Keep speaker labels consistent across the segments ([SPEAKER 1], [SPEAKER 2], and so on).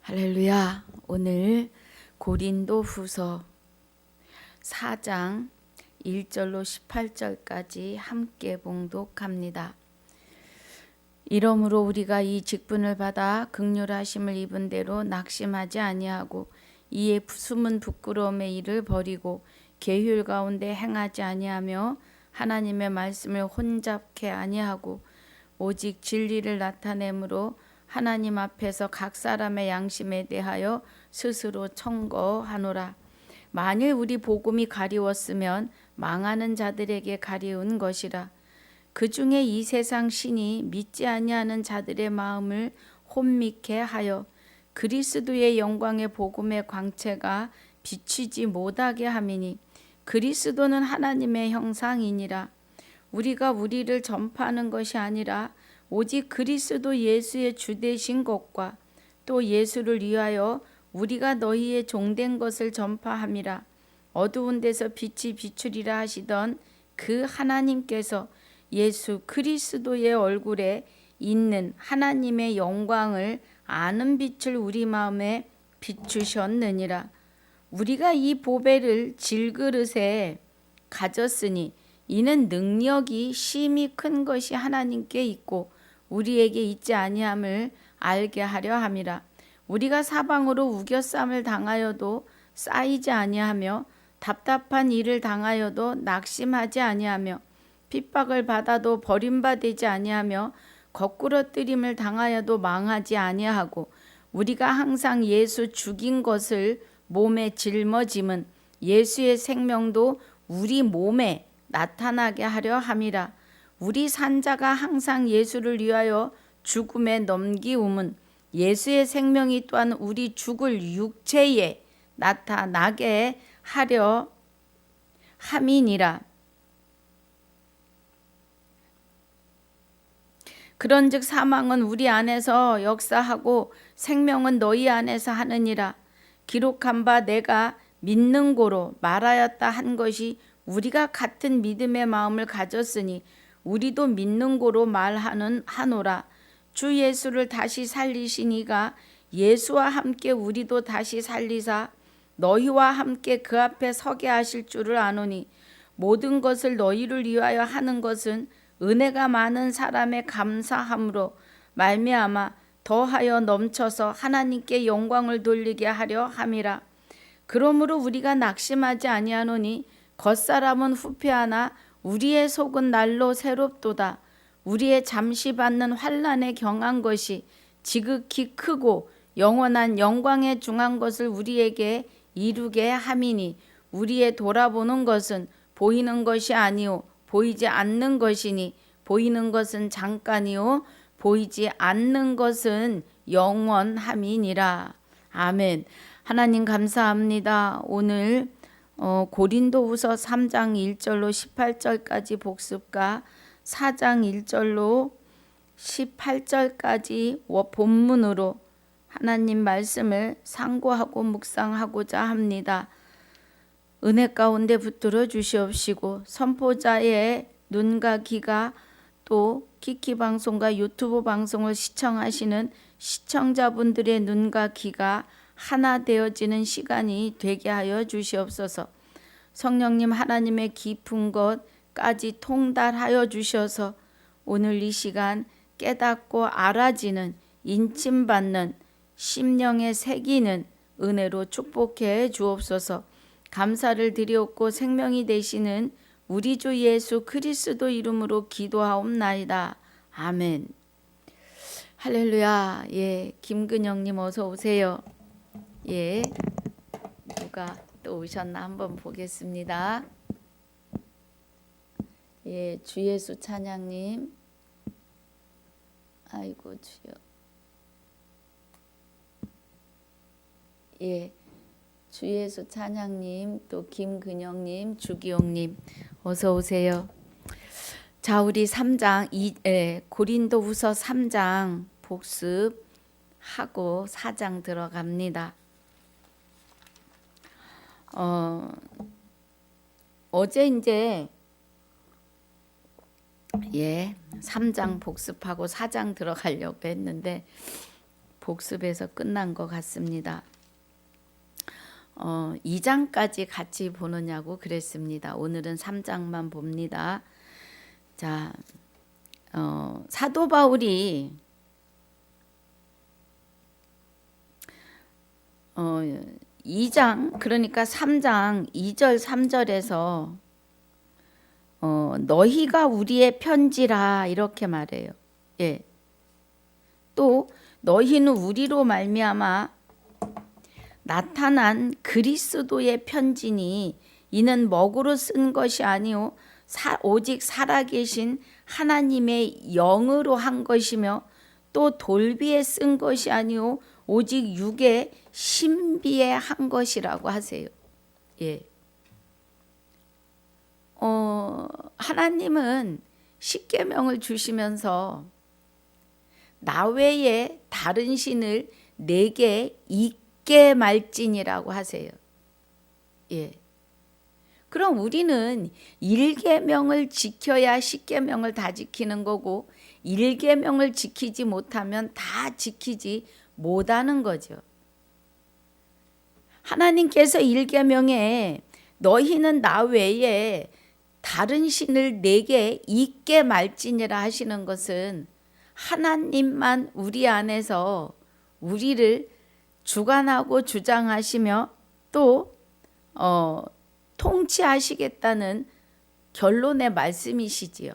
[SPEAKER 1] 할렐루야. 오늘 고린도후서 4장 1절로 18절까지 함께 봉독합니다. 이러므로 우리가 이 직분을 받아 긍휼하심을 입은 대로 낙심하지 아니하고 이에 숨은 부끄러움의 일을 버리고 계율 가운데 행하지 아니하며 하나님의 말씀을 혼잡케 아니하고 오직 진리를 나타내므로 하나님 앞에서 각 사람의 양심에 대하여 스스로 청거하노라. 만일 우리 복음이 가리웠으면 망하는 자들에게 가리운 것이라. 그 중에 이 세상 신이 믿지 아니하는 자들의 마음을 혼미케 하여 그리스도의 영광의 복음의 광채가 비치지 못하게 함이니 그리스도는 하나님의 형상이니라. 우리가 우리를 전파하는 것이 아니라 오직 그리스도 예수의 주되신 것과 또 예수를 위하여 우리가 너희의 종된 것을 전파함이라. 어두운 데서 빛이 비추리라 하시던 그 하나님께서 예수 그리스도의 얼굴에 있는 하나님의 영광을 아는 빛을 우리 마음에 비추셨느니라. 우리가 이 보배를 질그릇에 가졌으니 이는 능력이 심히 큰 것이 하나님께 있고 우리에게 있지 아니함을 알게 하려 함이라. 우리가 사방으로 우겨쌈을 당하여도 쌓이지 아니하며 답답한 일을 당하여도 낙심하지 아니하며 핍박을 받아도 버림받지 아니하며 거꾸러뜨림을 당하여도 망하지 아니하고 우리가 항상 예수 죽인 것을 몸에 짊어짐은 예수의 생명도 우리 몸에 나타나게 하려 함이라. 우리 산자가 항상 예수를 위하여 죽음에 넘기움은 예수의 생명이 또한 우리 죽을 육체에 나타나게 하려 함이니라. 그런즉 사망은 우리 안에서 역사하고 생명은 너희 안에서 하느니라. 기록한 바 내가 믿는 고로 말하였다 한 것이 우리가 같은 믿음의 마음을 가졌으니 우리도 믿는 고로 말하노라. 주 예수를 다시 살리시니가 예수와 함께 우리도 다시 살리사 너희와 함께 그 앞에 서게 하실 줄을 아노니 모든 것을 너희를 위하여 하는 것은 은혜가 많은 사람의 감사함으로 말미암아 더하여 넘쳐서 하나님께 영광을 돌리게 하려 함이라. 그러므로 우리가 낙심하지 아니하노니 겉사람은 후패하나 우리의 속은 날로 새롭도다. 우리의 잠시 받는 환난에 경한 것이 지극히 크고 영원한 영광에 중한 것을 우리에게 이루게 함이니 우리의 돌아보는 것은 보이는 것이 아니오 보이지 않는 것이니 보이는 것은 잠깐이요 보이지 않는 것은 영원함이니라. 아멘. 하나님 감사합니다. 오늘 고린도후서 3장 1절로 18절까지 복습과 4장 1절로 18절까지 본문으로 하나님 말씀을 상고하고 묵상하고자 합니다. 은혜 가운데 붙들어 주시옵시고 선포자의 눈과 귀가 또 키키 방송과 유튜브 방송을 시청하시는 시청자분들의 눈과 귀가 하나 되어지는 시간이 되게 하여 주시옵소서. 성령님 하나님의 깊은 것까지 통달하여 주셔서 오늘 이 시간 깨닫고 알아지는 인침받는 심령에 새기는 은혜로 축복해 주옵소서. 감사를 드리옵고 생명이 되시는 우리 주 예수 그리스도 이름으로 기도하옵나이다. 아멘. 할렐루야. 예, 김근영님 어서 오세요. 예, 누가 또 오셨나 한번 보겠습니다. 예, 주 예수 찬양님. 아이고 주여. 예, 주 예수 찬양님, 또 김근영님, 주기용님 어서 오세요. 자, 우리 3장 고린도후서 3장 복습하고 4장 들어갑니다. 어제 이제 3장 복습하고 4장 들어가려고 했는데 복습에서 끝난 것 같습니다. 2장까지 같이 보느냐고 그랬습니다. 오늘은 3장만 봅니다. 자, 사도 바울이 2장 그러니까 3장 2절 3절에서 너희가 우리의 편지라 이렇게 말해요. 예. 또 너희는 우리로 말미암아 나타난 그리스도의 편지니 이는 먹으로 쓴 것이 아니요 오직 살아계신 하나님의 영으로 한 것이며 또 돌비에 쓴 것이 아니요 오직 육의 신비에 한 것이라고 하세요. 예. 하나님은 십계명을 주시면서 나 외에 다른 신을 내게 잊게 말지니라고 하세요. 예. 그럼 우리는 1계명을 지켜야 10계명을 다 지키는 거고 1계명을 지키지 못하면 다 지키지 못하는 거죠. 하나님께서 1계명에 너희는 나 외에 다른 신을 내게 잊게 말지니라 하시는 것은 하나님만 우리 안에서 우리를 주관하고 주장하시며 또 통치하시겠다는 결론의 말씀이시지요.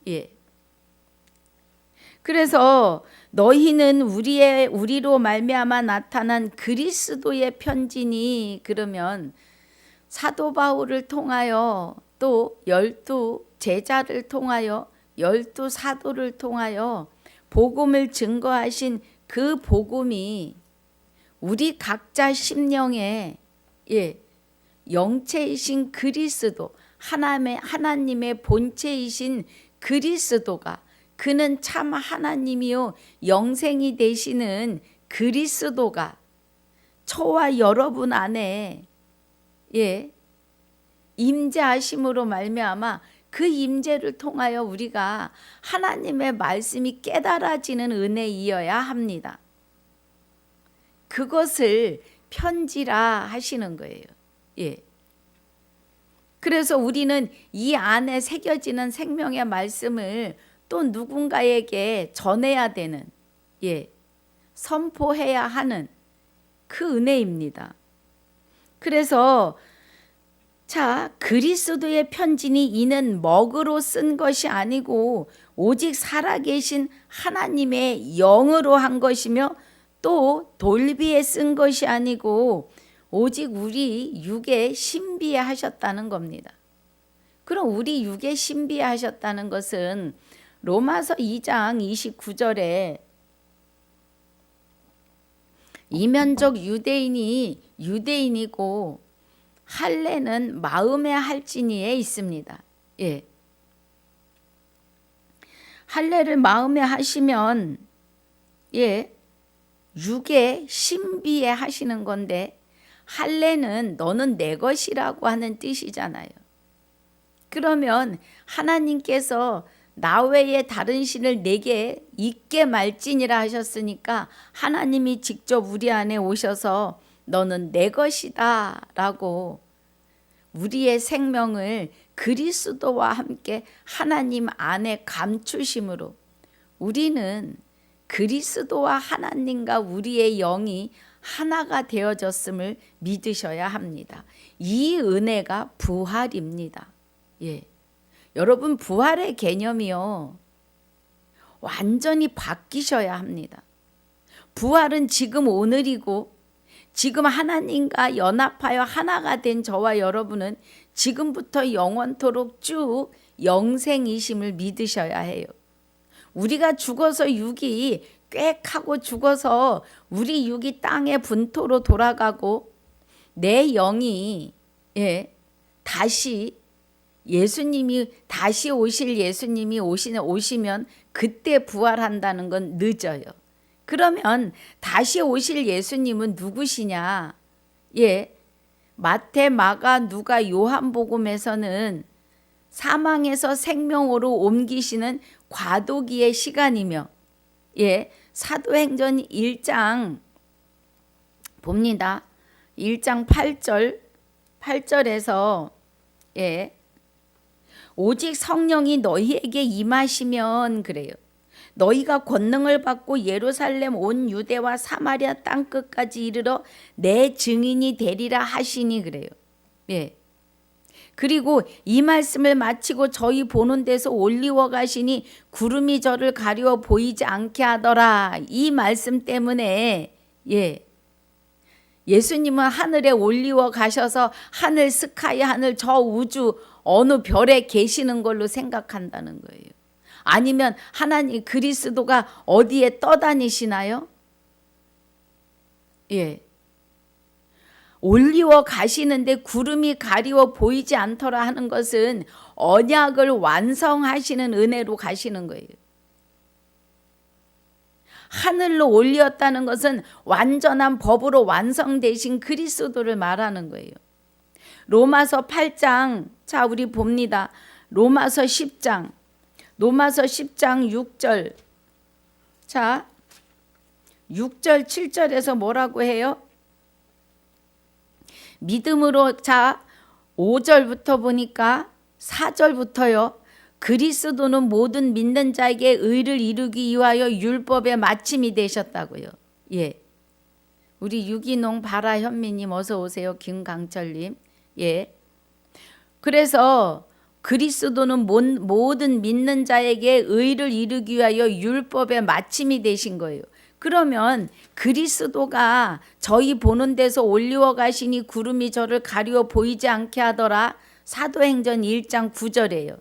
[SPEAKER 1] 예. 그래서 너희는 우리로 말미암아 나타난 그리스도의 편지니 그러면 사도 바울을 통하여 또 12 제자를 통하여 12 사도를 통하여 복음을 증거하신 그 복음이 우리 각자 심령에 영체이신 그리스도 하나님의 본체이신 그리스도가 그는 참 하나님이요 영생이 되시는 그리스도가 저와 여러분 안에 임재하심으로 말미암아 그 임재를 통하여 우리가 하나님의 말씀이 깨달아지는 은혜이어야 합니다. 그것을 편지라 하시는 거예요. 예. 그래서 우리는 이 안에 새겨지는 생명의 말씀을 또 누군가에게 전해야 되는, 선포해야 하는 그 은혜입니다. 그래서 그리스도의 편지니 이는 먹으로 쓴 것이 아니고 오직 살아계신 하나님의 영으로 한 것이며 또 돌비에 쓴 것이 아니고 오직 우리 육에 신비에 하셨다는 겁니다. 그럼 우리 육에 신비에 하셨다는 것은 로마서 2장 29절에 이면적 유대인이 유대인이고 할례는 마음의 할지니에 있습니다. 할례를 마음에 하시면 육의 신비에 하시는 건데 할례는 너는 내 것이라고 하는 뜻이잖아요. 그러면 하나님께서 나 외에 다른 신을 내게 잊게 말지니라 하셨으니까 하나님이 직접 우리 안에 오셔서 너는 내 것이다 라고 우리의 생명을 그리스도와 함께 하나님 안에 감추심으로 우리는 그리스도와 하나님과 우리의 영이 하나가 되어졌음을 믿으셔야 합니다. 이 은혜가 부활입니다. 여러분 부활의 개념이요 완전히 바뀌셔야 합니다. 부활은 지금 오늘이고 지금 하나님과 연합하여 하나가 된 저와 여러분은 지금부터 영원토록 쭉 영생이심을 믿으셔야 해요. 우리가 죽어서 육이 꽥하고 죽어서 우리 육이 땅의 분토로 돌아가고 내 영이 다시 예수님이 다시 오실 예수님이 오시면 그때 부활한다는 건 늦어요. 그러면 다시 오실 예수님은 누구시냐? 마태, 마가, 누가, 요한복음에서는 사망에서 생명으로 옮기시는 과도기의 시간이며 사도행전 1장 봅니다. 1장 8절에서 오직 성령이 너희에게 임하시면 그래요. 너희가 권능을 받고 예루살렘 온 유대와 사마리아 땅끝까지 이르러 내 증인이 되리라 하시니 그래요. 그리고 이 말씀을 마치고 저희 보는 데서 올리워 가시니 구름이 저를 가리워 보이지 않게 하더라. 이 말씀 때문에 예수님은 하늘에 올리워 가셔서 하늘 스카이 하늘 저 우주 어느 별에 계시는 걸로 생각한다는 거예요. 아니면 하나님 그리스도가 어디에 떠다니시나요? 올리워 가시는데 구름이 가리워 보이지 않더라 하는 것은 언약을 완성하시는 은혜로 가시는 거예요. 하늘로 올렸다는 것은 완전한 법으로 완성되신 그리스도를 말하는 거예요. 로마서 8장, 자 우리 봅니다. 로마서 10장 6절, 자 6절 7절에서 뭐라고 해요? 믿음으로, 자 5절부터 보니까 4절부터요. 그리스도는 모든 믿는 자에게 의를 이루기 위하여 율법의 마침이 되셨다고요. 우리 유기농 바라 현미님 어서 오세요. 김강철님. 그래서 그리스도는 모든 믿는 자에게 의를 이루기 위하여 율법의 마침이 되신 거예요. 그러면 그리스도가 저희 보는 데서 올리워 가시니 구름이 저를 가리워 보이지 않게 하더라. 사도행전 1장 9절이에요.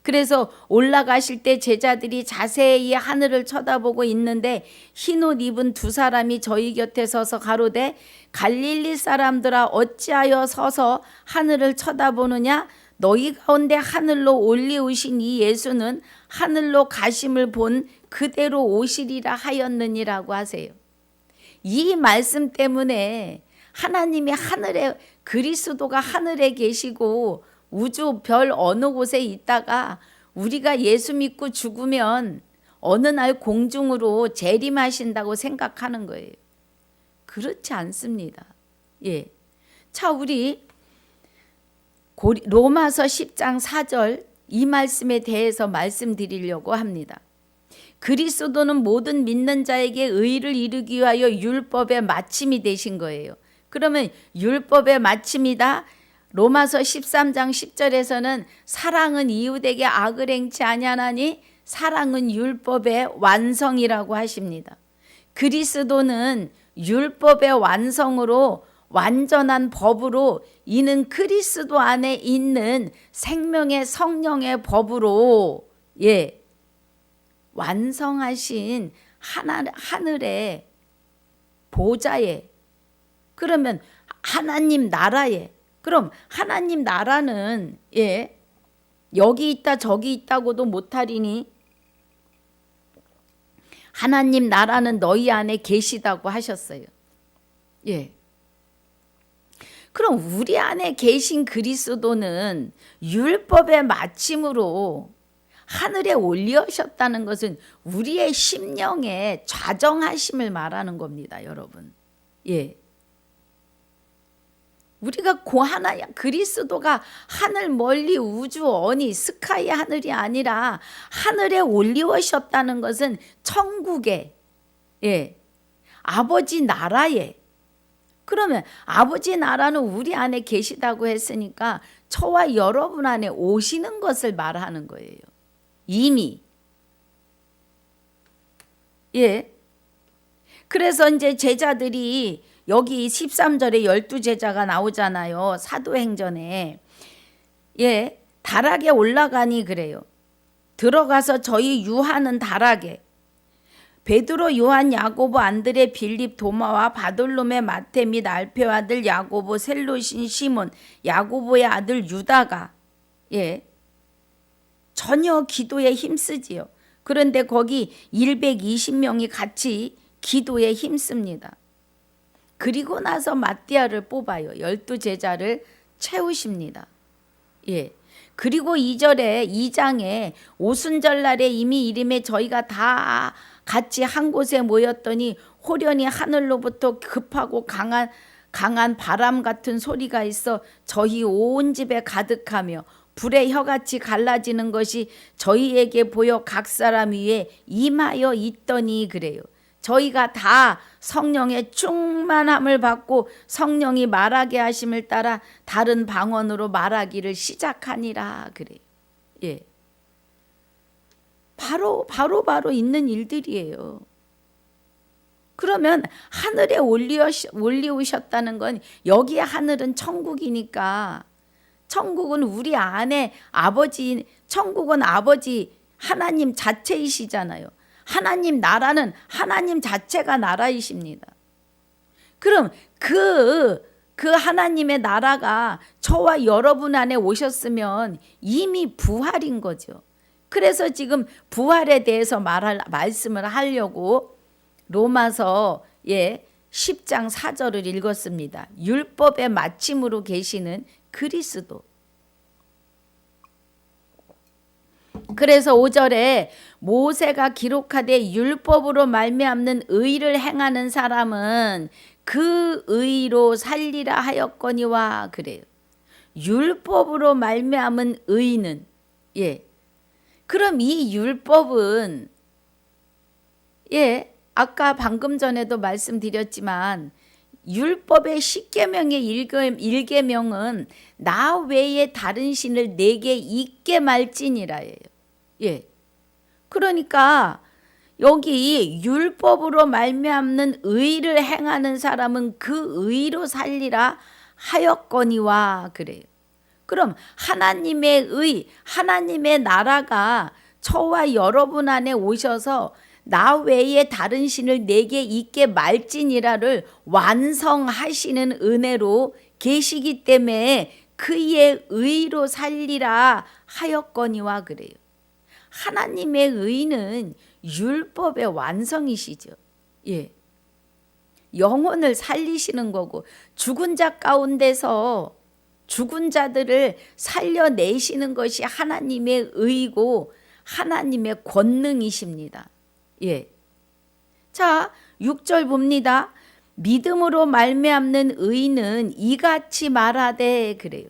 [SPEAKER 1] 그래서 올라가실 때 제자들이 자세히 하늘을 쳐다보고 있는데 흰옷 입은 두 사람이 저희 곁에 서서 가로되 갈릴리 사람들아 어찌하여 서서 하늘을 쳐다보느냐? 너희 가운데 하늘로 올리우신 이 예수는 하늘로 가심을 본 그대로 오시리라 하였느니라고 하세요. 이 말씀 때문에 하나님이 하늘에, 그리스도가 하늘에 계시고 우주 별 어느 곳에 있다가 우리가 예수 믿고 죽으면 어느 날 공중으로 재림하신다고 생각하는 거예요. 그렇지 않습니다. 자, 우리 로마서 10장 4절 이 말씀에 대해서 말씀드리려고 합니다. 그리스도는 모든 믿는 자에게 의를 이루기 위하여 율법의 마침이 되신 거예요. 그러면 율법의 마침이다. 로마서 13장 10절에서는 사랑은 이웃에게 악을 행치 아니하나니 사랑은 율법의 완성이라고 하십니다. 그리스도는 율법의 완성으로 완전한 법으로, 이는 그리스도 안에 있는 생명의 성령의 법으로 완성하신 하늘의 보좌에, 그러면 하나님 나라에, 그럼 하나님 나라는 여기 있다 저기 있다고도 못하리니 하나님 나라는 너희 안에 계시다고 하셨어요. 그럼 우리 안에 계신 그리스도는 율법의 마침으로 하늘에 올리셨다는 것은 우리의 심령의 좌정하심을 말하는 겁니다, 여러분. 우리가 그리스도가 하늘 멀리 우주 어니 스카이 하늘이 아니라 하늘에 올리셨다는 것은 천국에, 아버지 나라에, 그러면 아버지 나라는 우리 안에 계시다고 했으니까 저와 여러분 안에 오시는 것을 말하는 거예요. 이미. 그래서 이제 제자들이 여기 13절에 12제자가 나오잖아요. 사도행전에. 다락에 올라가니 그래요. 들어가서 저희 유하는 다락에 베드로, 요한, 야고보, 안드레, 빌립, 도마와 바돌로메, 마테 및 알페의 아들 야고보, 셀롯인 시몬, 야고보의 아들 유다가 전혀 기도에 힘쓰지요. 그런데 거기 120명이 같이 기도에 힘씁니다. 그리고 나서 마띠아를 뽑아요. 12제자를 채우십니다. 그리고 2장에 오순절날에 이미 이름에 저희가 다 같이 한 곳에 모였더니 호련히 하늘로부터 급하고 강한 바람 같은 소리가 있어 저희 온 집에 가득하며 불의 혀같이 갈라지는 것이 저희에게 보여 각 사람 위에 임하여 있더니 그래요. 저희가 다 성령의 충만함을 받고 성령이 말하게 하심을 따라 다른 방언으로 말하기를 시작하니라 그래요. 예. 바로 있는 일들이에요. 그러면 하늘에 올리우셨다는 건 여기에 하늘은 천국이니까 천국은 우리 안에 아버지, 천국은 아버지 하나님 자체이시잖아요. 하나님 나라는 하나님 자체가 나라이십니다. 그럼 그 하나님의 나라가 저와 여러분 안에 오셨으면 이미 부활인 거죠. 그래서 지금 부활에 대해서 말씀을 하려고 로마서 10장 4절을 읽었습니다. 율법의 마침으로 계시는 그리스도. 그래서 5절에 모세가 기록하되 율법으로 말미암는 의를 행하는 사람은 그 의로 살리라 하였거니와 그래요. 율법으로 말미암은 의는 그럼 이 율법은 아까 방금 전에도 말씀드렸지만 율법의 10계명의 1계명은 나 외에 다른 신을 내게 있게 말지니라예요. 그러니까 여기 율법으로 말미암는 의를 행하는 사람은 그 의로 살리라 하였거니와 그래요. 그럼 하나님의 의, 하나님의 나라가 저와 여러분 안에 오셔서 나 외에 다른 신을 내게 있게 말지니라를 완성하시는 은혜로 계시기 때문에 그의 의로 살리라 하였거니와 그래요. 하나님의 의는 율법의 완성이시죠. 영혼을 살리시는 거고 죽은 자 가운데서 죽은 자들을 살려내시는 것이 하나님의 의고 하나님의 권능이십니다. 자, 6절 봅니다. 믿음으로 말미암는 의는 이같이 말하되 그래요.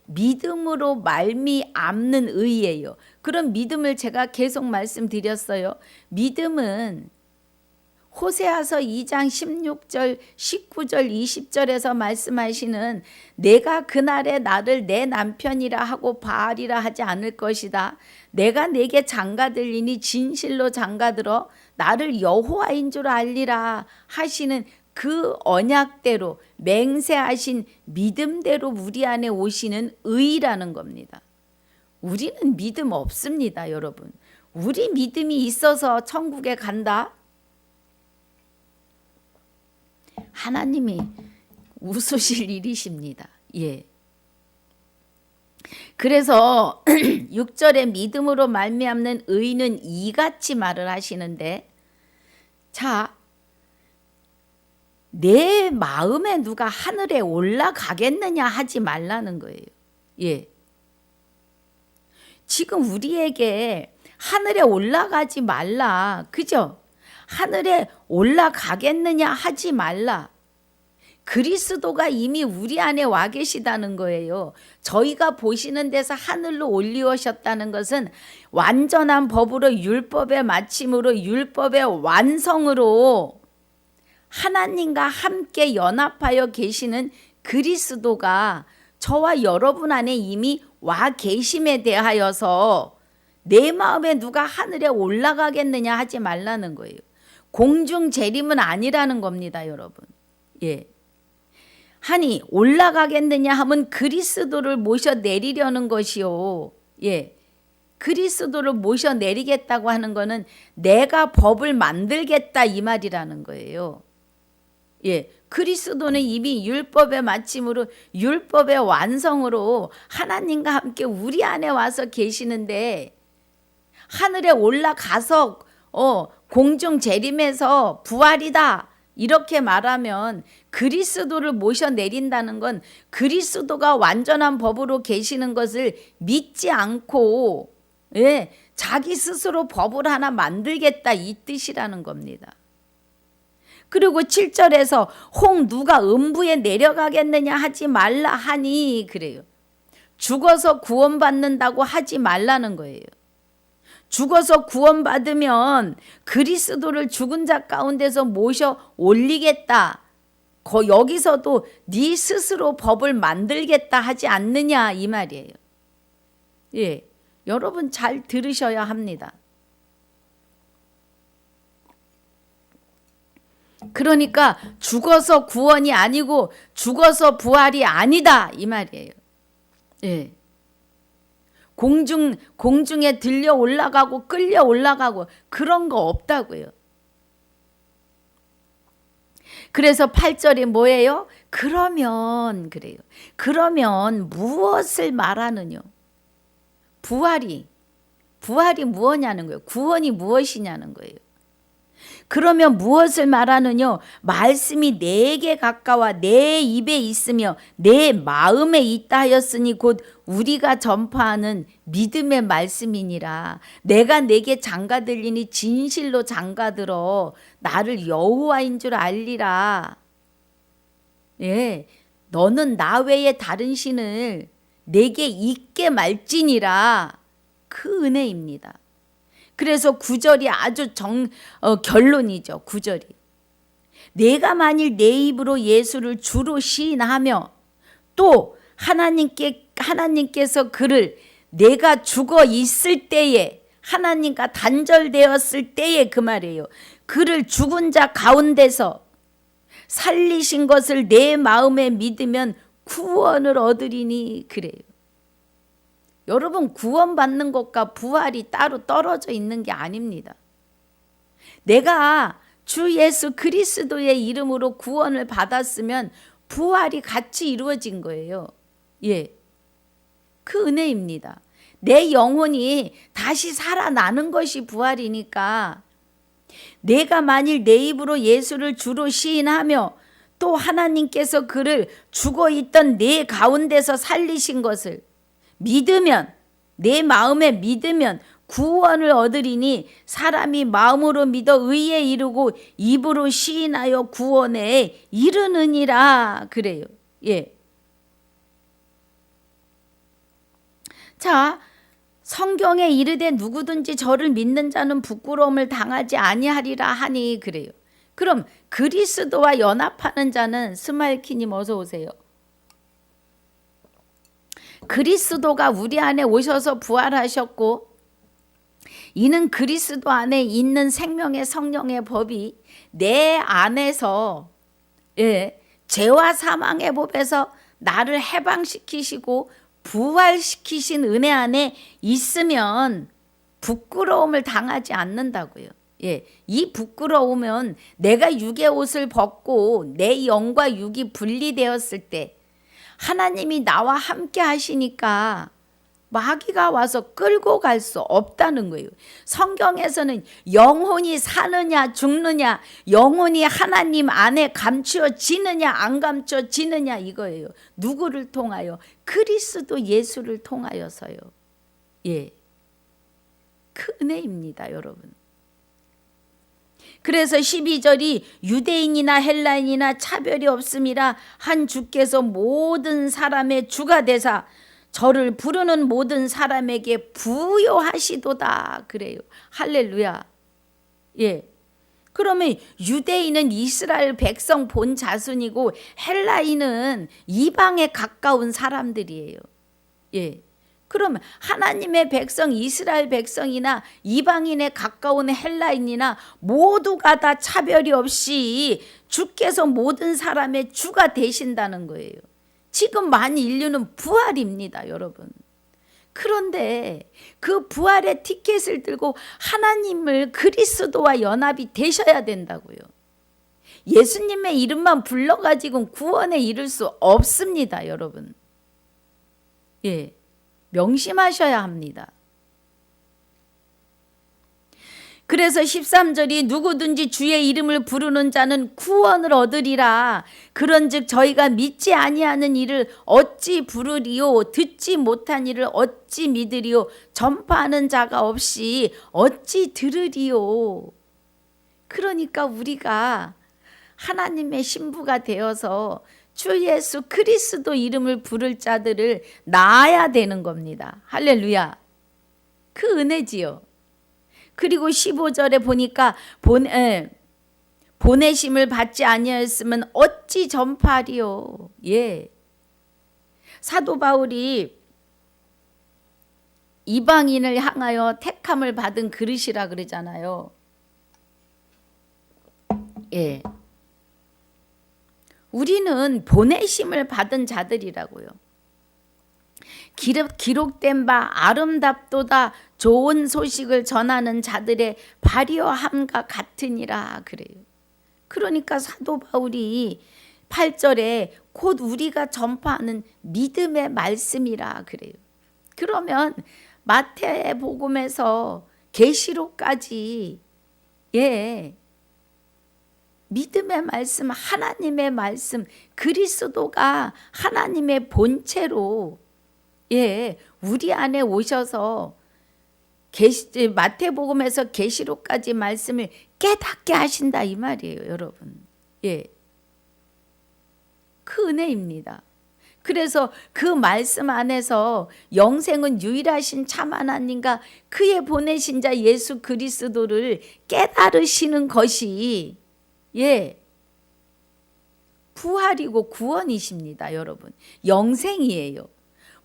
[SPEAKER 1] 믿음으로 말미암는 의예요. 그럼 믿음을 제가 계속 말씀드렸어요. 믿음은 호세아서 2장 16절, 19절, 20절에서 말씀하시는 내가 그날에 나를 내 남편이라 하고 바알이라 하지 않을 것이다. 내가 내게 장가들리니 진실로 장가들어 나를 여호와인 줄 알리라 하시는 그 언약대로 맹세하신 믿음대로 우리 안에 오시는 의라는 겁니다. 우리는 믿음 없습니다, 여러분. 우리 믿음이 있어서 천국에 간다? 하나님이 웃으실 일이십니다. 그래서 6절에 믿음으로 말미암는 의는 이같이 말을 하시는데, 자, 내 마음에 누가 하늘에 올라가겠느냐 하지 말라는 거예요. 지금 우리에게 하늘에 올라가지 말라, 그죠? 하늘에 올라가겠느냐 하지 말라. 그리스도가 이미 우리 안에 와 계시다는 거예요. 저희가 보시는 데서 하늘로 올리우셨다는 것은 완전한 법으로 율법의 마침으로 율법의 완성으로 하나님과 함께 연합하여 계시는 그리스도가 저와 여러분 안에 이미 와 계심에 대하여서 내 마음에 누가 하늘에 올라가겠느냐 하지 말라는 거예요. 공중 재림은 아니라는 겁니다, 여러분. 하니 올라가겠느냐 하면 그리스도를 모셔 내리려는 것이요. 그리스도를 모셔 내리겠다고 하는 거는 내가 법을 만들겠다 이 말이라는 거예요. 그리스도는 이미 율법의 마침으로 율법의 완성으로 하나님과 함께 우리 안에 와서 계시는데 하늘에 올라가서 공중 재림에서 부활이다 이렇게 말하면 그리스도를 모셔 내린다는 건 그리스도가 완전한 법으로 계시는 것을 믿지 않고 자기 스스로 법을 하나 만들겠다 이 뜻이라는 겁니다. 그리고 7절에서 혹 누가 음부에 내려가겠느냐 하지 말라 하니 그래요. 죽어서 구원받는다고 하지 말라는 거예요. 죽어서 구원받으면 그리스도를 죽은 자 가운데서 모셔 올리겠다. 여기서도 네 스스로 법을 만들겠다 하지 않느냐 이 말이에요. 예, 여러분 잘 들으셔야 합니다. 그러니까 죽어서 구원이 아니고 죽어서 부활이 아니다 이 말이에요. 예. 공중에 들려 올라가고 끌려 올라가고 그런 거 없다고요. 그래서 8절이 뭐예요? 그러면 그래요. 그러면 무엇을 말하느냐? 부활이 무엇이냐는 거예요. 구원이 무엇이냐는 거예요. 그러면 무엇을 말하느냐? 말씀이 내게 가까워 내 입에 있으며 내 마음에 있다 하였으니 곧 우리가 전파하는 믿음의 말씀이니라. 내가 내게 장가들리니 진실로 장가들어 나를 여호와인 줄 알리라. 예, 너는 나 외에 다른 신을 내게 있게 말지니라. 그 은혜입니다. 그래서 9절이 아주 결론이죠. 9절이. 내가 만일 내 입으로 예수를 주로 시인하며 또 하나님께서 그를 내가 죽어 있을 때에 하나님과 단절되었을 때에 그 말이에요. 그를 죽은 자 가운데서 살리신 것을 내 마음에 믿으면 구원을 얻으리니 그래요. 여러분 구원받는 것과 부활이 따로 떨어져 있는 게 아닙니다. 내가 주 예수 그리스도의 이름으로 구원을 받았으면 부활이 같이 이루어진 거예요. 예, 그 은혜입니다. 내 영혼이 다시 살아나는 것이 부활이니까 내가 만일 내 입으로 예수를 주로 시인하며 또 하나님께서 그를 죽어있던 내 가운데서 살리신 것을 믿으면 내 마음에 믿으면 구원을 얻으리니 사람이 마음으로 믿어 의에 이르고 입으로 시인하여 구원에 이르느니라 그래요. 예. 자, 성경에 이르되 누구든지 저를 믿는 자는 부끄러움을 당하지 아니하리라 하니 그래요. 그럼 그리스도와 연합하는 자는 스마일키님 어서 오세요. 그리스도가 우리 안에 오셔서 부활하셨고 이는 그리스도 안에 있는 생명의 성령의 법이 내 안에서 죄와 사망의 법에서 나를 해방시키시고 부활시키신 은혜 안에 있으면 부끄러움을 당하지 않는다고요. 예, 이 부끄러우면 내가 육의 옷을 벗고 내 영과 육이 분리되었을 때 하나님이 나와 함께 하시니까 마귀가 와서 끌고 갈 수 없다는 거예요. 성경에서는 영혼이 사느냐 죽느냐, 영혼이 하나님 안에 감추어지느냐 안 감추어지느냐 이거예요. 누구를 통하여? 그리스도 예수를 통하여서요. 예, 그 은혜입니다, 여러분. 그래서 12절이 유대인이나 헬라인이나 차별이 없음이라 한 주께서 모든 사람의 주가 되사 저를 부르는 모든 사람에게 부요하시도다 그래요. 할렐루야. 예. 그러면 유대인은 이스라엘 백성 본 자손이고 헬라인은 이방에 가까운 사람들이에요. 예. 그러면 하나님의 백성 이스라엘 백성이나 이방인에 가까운 헬라인이나 모두가 다 차별이 없이 주께서 모든 사람의 주가 되신다는 거예요. 지금 만 인류는 부활입니다, 여러분. 그런데 그 부활의 티켓을 들고 하나님을 그리스도와 연합이 되셔야 된다고요. 예수님의 이름만 불러가지고 구원에 이를 수 없습니다, 여러분. 예. 명심하셔야 합니다. 그래서 13절이 누구든지 주의 이름을 부르는 자는 구원을 얻으리라. 그런즉 저희가 믿지 아니하는 이를 어찌 부르리요? 듣지 못한 이를 어찌 믿으리요? 전파하는 자가 없이 어찌 들으리요? 그러니까 우리가 하나님의 신부가 되어서 주 예수 그리스도 이름을 부를 자들을 낳아야 되는 겁니다. 할렐루야. 그 은혜지요. 그리고 15절에 보니까 보내심을 받지 아니하였으면 어찌 전파하리요. 예. 사도 바울이 이방인을 향하여 택함을 받은 그릇이라 그러잖아요. 예. 우리는 보내심을 받은 자들이라고요. 기록된 바 아름답도다 좋은 소식을 전하는 자들의 발효함과 같으니라 그래요. 그러니까 사도 바울이 8절에 곧 우리가 전파하는 믿음의 말씀이라 그래요. 그러면 마태복음에서 계시록까지 믿음의 말씀, 하나님의 말씀, 그리스도가 하나님의 본체로 우리 안에 오셔서 마태복음에서 계시록까지 말씀을 깨닫게 하신다 이 말이에요, 여러분. 그 은혜입니다. 그래서 그 말씀 안에서 영생은 유일하신 참 하나님과 그의 보내신 자 예수 그리스도를 깨달으시는 것이 부활이고 구원이십니다, 여러분. 영생이에요.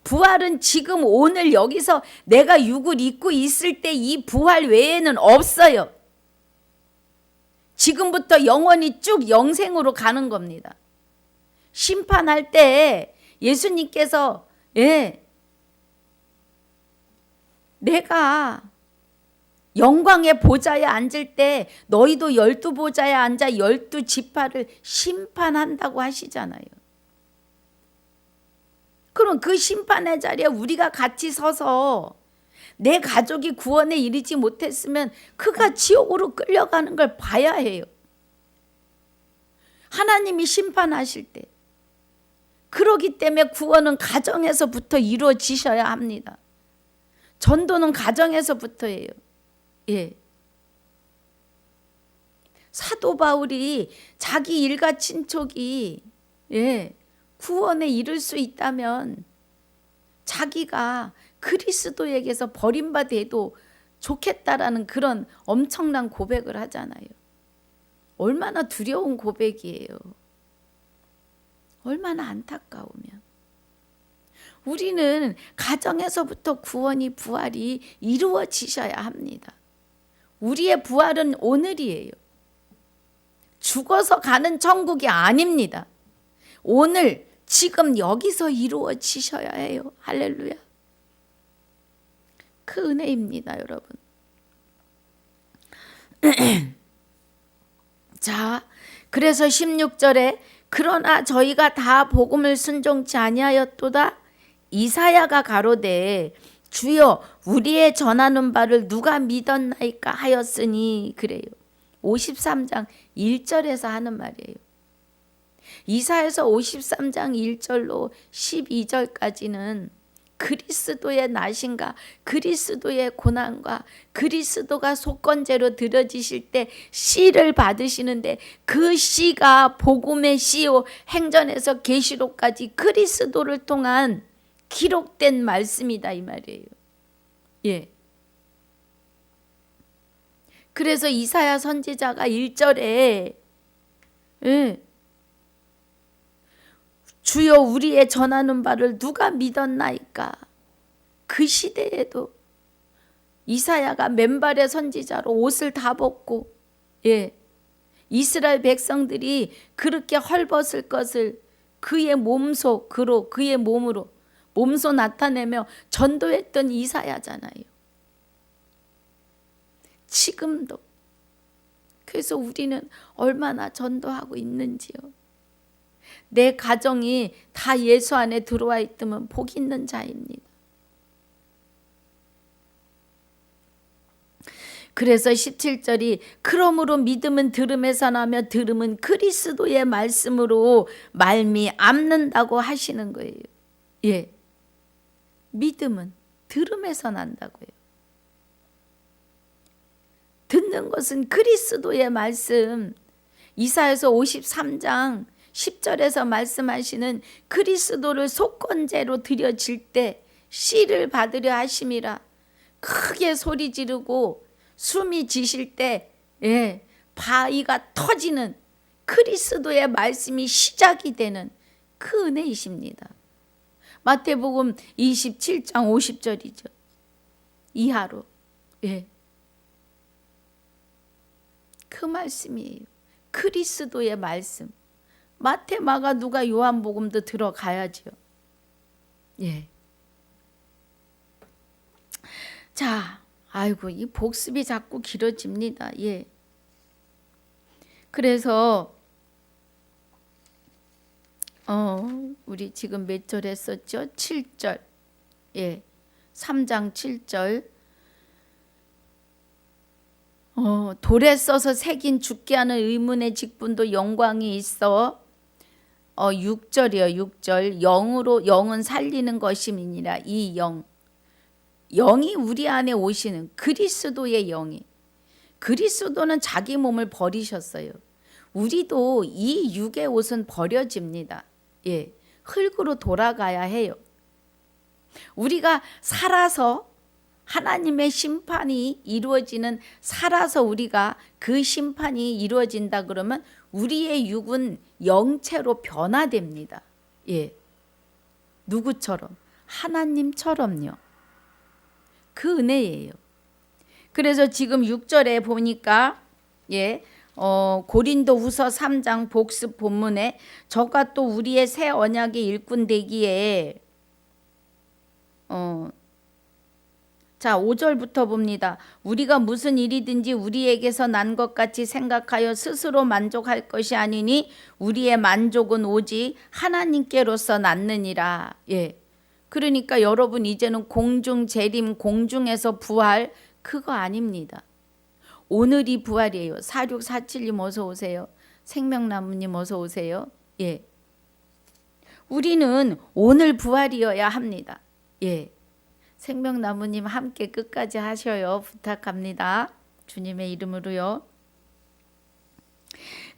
[SPEAKER 1] 부활은 지금 오늘 여기서 내가 육을 입고 있을 때 이 부활 외에는 없어요. 지금부터 영원히 쭉 영생으로 가는 겁니다. 심판할 때 예수님께서 내가 영광의 보좌에 앉을 때 너희도 12보좌에 앉아 12지파를 심판한다고 하시잖아요. 그럼 그 심판의 자리에 우리가 같이 서서 내 가족이 구원에 이르지 못했으면 그가 지옥으로 끌려가는 걸 봐야 해요. 하나님이 심판하실 때. 그러기 때문에 구원은 가정에서부터 이루어지셔야 합니다. 전도는 가정에서부터예요. 사도 바울이 자기 일가 친척이 구원에 이를 수 있다면 자기가 그리스도에게서 버림받아도 좋겠다라는 그런 엄청난 고백을 하잖아요. 얼마나 두려운 고백이에요. 얼마나 안타까우면. 우리는 가정에서부터 구원이 부활이 이루어지셔야 합니다. 우리의 부활은 오늘이에요. 죽어서 가는 천국이 아닙니다. 오늘 지금 여기서 이루어지셔야 해요. 할렐루야. 그 은혜입니다, 여러분. 자, 그래서 16절에 그러나 저희가 다 복음을 순종치 아니하였도다. 이사야가 가로되 주여 우리의 전하는 바를 누가 믿었나이까 하였으니 그래요. 53장 1절에서 하는 말이에요. 이사야서 53장 1절로 12절까지는 그리스도의 나신과 그리스도의 고난과 그리스도가 속건제로 들어지실 때 씨를 받으시는데 그 씨가 복음의 씨요 행전에서 계시록까지 그리스도를 통한 기록된 말씀이다 이 말이에요. 그래서 이사야 선지자가 1절에 주여 우리의 전하는 바를 누가 믿었나이까. 그 시대에도 이사야가 맨발의 선지자로 옷을 다 벗고 이스라엘 백성들이 그렇게 헐벗을 것을 그의 몸소 그의 몸으로 몸소 나타내며 전도했던 이사야잖아요. 지금도. 그래서 우리는 얼마나 전도하고 있는지요. 내 가정이 다 예수 안에 들어와 있다면 복 있는 자입니다. 그래서 17절이 그러므로 믿음은 들음에서 나며 들음은 그리스도의 말씀으로 말미암는다고 하시는 거예요. 예, 믿음은 들음에서 난다고요. 듣는 것은 그리스도의 말씀. 이사야서 53장 10절에서 말씀하시는 그리스도를 속건제로 드려질 때 씨를 받으려 하심이라. 크게 소리 지르고 숨이 지실 때 바위가 터지는 그리스도의 말씀이 시작이 되는 그 은혜이십니다. 마태복음 27장 50절이죠. 이하로. 그 말씀이에요. 그리스도의 말씀. 마태, 마가, 누가, 요한복음도 들어가야죠. 자, 아이고 이 복습이 자꾸 길어집니다. 그래서 우리 지금 몇 절 했었죠? 7절. 3장 7절. 돌에 써서 새긴 죽게 하는 의문의 직분도 영광이 있어. 6절이요. 6절. 영은 살리는 것임이니라. 이 영이 우리 안에 오시는 그리스도의 영이. 그리스도는 자기 몸을 버리셨어요. 우리도 이 육의 옷은 버려집니다. 흙으로 돌아가야 해요. 우리가 살아서 하나님의 심판이 이루어지는, 살아서 우리가 그 심판이 이루어진다 그러면 우리의 육은 영체로 변화됩니다. 누구처럼? 하나님처럼요. 그 은혜예요. 그래서 지금 6절에 보니까 고린도후서 3장 복습 본문에 저가 또 우리의 새 언약의 일꾼 되기에 자 5절부터 봅니다. 우리가 무슨 일이든지 우리에게서 난 것 같이 생각하여 스스로 만족할 것이 아니니 우리의 만족은 오직 하나님께로서 낳느니라. 그러니까 여러분 이제는 공중 재림, 공중에서 부활 그거 아닙니다. 오늘이 부활이에요. 4647님 어서 오세요. 생명나무님 어서 오세요. 우리는 오늘 부활이어야 합니다. 생명나무님 함께 끝까지 하셔요. 부탁합니다. 주님의 이름으로요.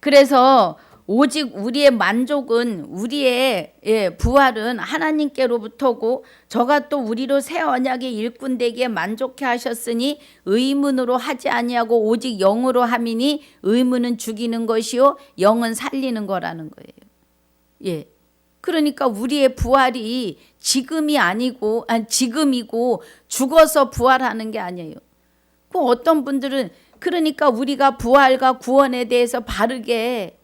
[SPEAKER 1] 그래서 오직 우리의 만족은, 우리의 부활은 하나님께로부터고 저가 또 우리로 새 언약의 일꾼 되기에 만족해 하셨으니 의문으로 하지 아니하고 오직 영으로 함이니 의문은 죽이는 것이요 영은 살리는 거라는 거예요. 그러니까 우리의 부활이 지금이고 죽어서 부활하는 게 아니에요. 그 어떤 분들은 그러니까 우리가 부활과 구원에 대해서 바르게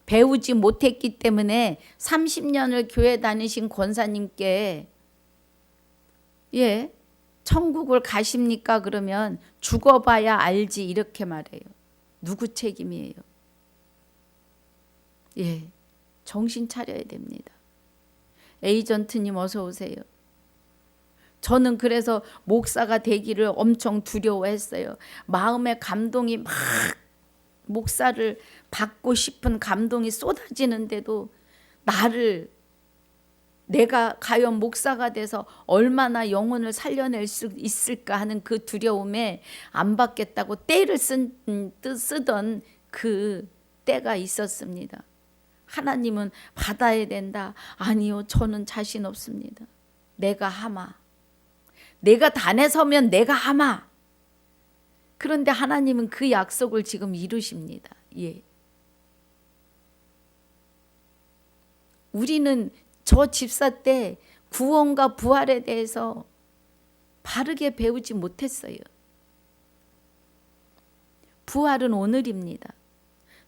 [SPEAKER 1] 배우지 못했기 때문에 30년을 교회 다니신 권사님께 천국을 가십니까? 그러면 죽어봐야 알지 이렇게 말해요. 누구 책임이에요? 정신 차려야 됩니다. 에이전트님 어서 오세요. 저는 그래서 목사가 되기를 엄청 두려워했어요. 마음의 감동이 막 목사를 받고 싶은 감동이 쏟아지는데도 내가 과연 목사가 돼서 얼마나 영혼을 살려낼 수 있을까 하는 그 두려움에 안 받겠다고 떼를 쓰던 그 때가 있었습니다. 하나님은 받아야 된다. 아니요, 저는 자신 없습니다. 내가 하마. 내가 단에 서면 내가 하마. 그런데 하나님은 그 약속을 지금 이루십니다. 우리는 저 집사 때 구원과 부활에 대해서 바르게 배우지 못했어요. 부활은 오늘입니다.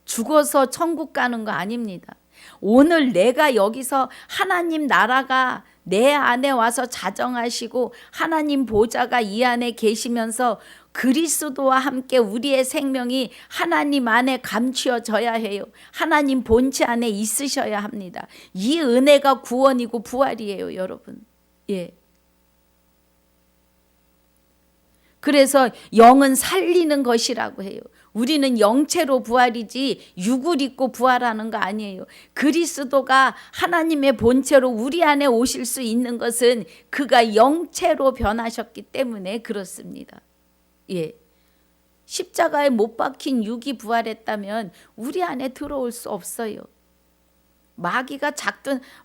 [SPEAKER 1] 죽어서 천국 가는 거 아닙니다. 오늘 내가 여기서 하나님 나라가 내 안에 와서 자정하시고 하나님 보좌가 이 안에 계시면서 그리스도와 함께 우리의 생명이 하나님 안에 감추어져야 해요. 하나님 본체 안에 있으셔야 합니다. 이 은혜가 구원이고 부활이에요, 여러분. 그래서 영은 살리는 것이라고 해요. 우리는 영체로 부활이지 육을 입고 부활하는 거 아니에요. 그리스도가 하나님의 본체로 우리 안에 오실 수 있는 것은 그가 영체로 변하셨기 때문에 그렇습니다. 예. 십자가에 못 박힌 육이 부활했다면 우리 안에 들어올 수 없어요. 마귀가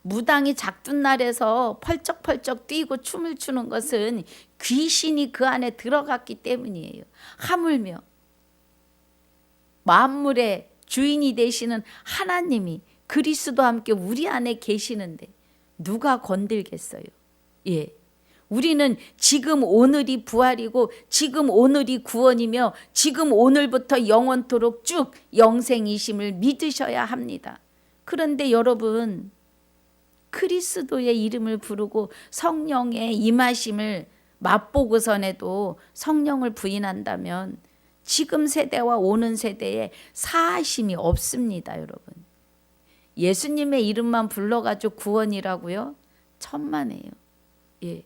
[SPEAKER 1] 무당이 작둔 날에서 펄쩍펄쩍 뛰고 춤을 추는 것은 귀신이 그 안에 들어갔기 때문이에요. 하물며 만물의 주인이 되시는 하나님이 그리스도와 함께 우리 안에 계시는데 누가 건들겠어요? 예. 우리는 지금 오늘이 부활이고 지금 오늘이 구원이며 지금 오늘부터 영원토록 쭉 영생이심을 믿으셔야 합니다. 그런데 여러분, 그리스도의 이름을 부르고 성령의 임하심을 맛보고선에도 성령을 부인한다면 지금 세대와 오는 세대에 사하심이 없습니다, 여러분. 예수님의 이름만 불러가지고 구원이라고요? 천만에요. 예.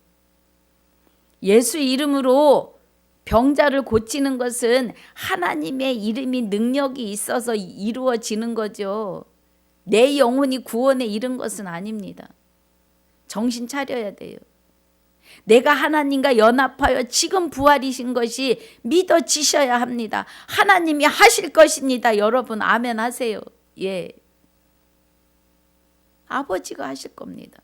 [SPEAKER 1] 예수 이름으로 병자를 고치는 것은 하나님의 이름이 능력이 있어서 이루어지는 거죠. 내 영혼이 구원에 이른 것은 아닙니다. 정신 차려야 돼요. 내가 하나님과 연합하여 지금 부활이신 것이 믿어지셔야 합니다. 하나님이 하실 것입니다. 여러분 아멘 하세요. 예. 아버지가 하실 겁니다.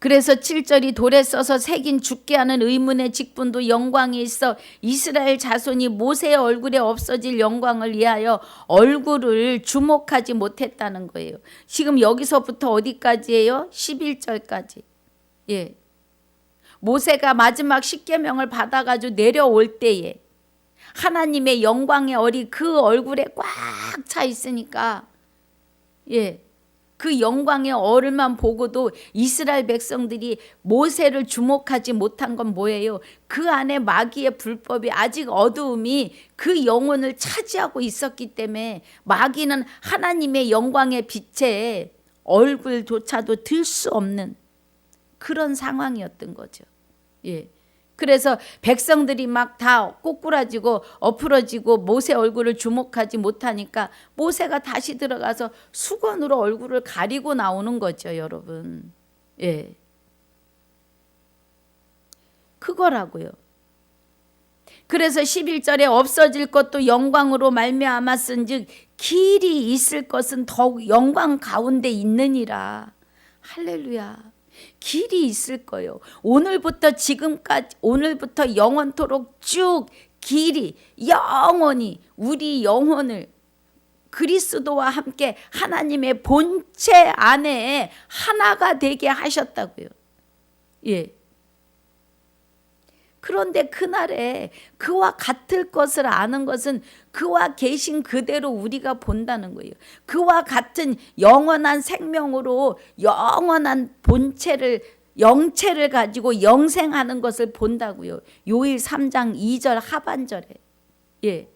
[SPEAKER 1] 그래서 7절이 돌에 써서 새긴 죽게 하는 의문의 직분도 영광이 있어 이스라엘 자손이 모세의 얼굴에 없어질 영광을 위하여 얼굴을 주목하지 못했다는 거예요. 지금 여기서부터 어디까지예요? 11절까지. 예. 모세가 마지막 십계명을 받아가지고 내려올 때에 하나님의 영광의 얼이 그 얼굴에 꽉 차 있으니까 예. 그 영광의 얼만 보고도 이스라엘 백성들이 모세를 주목하지 못한 건 뭐예요? 그 안에 마귀의 불법이 아직 어두움이 그 영혼을 차지하고 있었기 때문에 마귀는 하나님의 영광의 빛에 얼굴조차도 들 수 없는 그런 상황이었던 거죠. 예. 그래서 백성들이 막 다 꼬꾸라지고 엎으러지고 모세 얼굴을 주목하지 못하니까 모세가 다시 들어가서 수건으로 얼굴을 가리고 나오는 거죠, 여러분. 예. 그거라고요. 그래서 11절에 없어질 것도 영광으로 말미암았은즉 길이 있을 것은 더욱 영광 가운데 있느니라. 할렐루야. 길이 있을 거예요. 오늘부터 지금까지 오늘부터 영원토록 쭉 길이 영원히 우리 영혼을 그리스도와 함께 하나님의 본체 안에 하나가 되게 하셨다고요. 예. 그런데 그날에 그와 같을 것을 아는 것은 그와 계신 그대로 우리가 본다는 거예요. 그와 같은 영원한 생명으로 영원한 본체를 영체를 가지고 영생하는 것을 본다고요. 요일 3장 2절 하반절에. 예.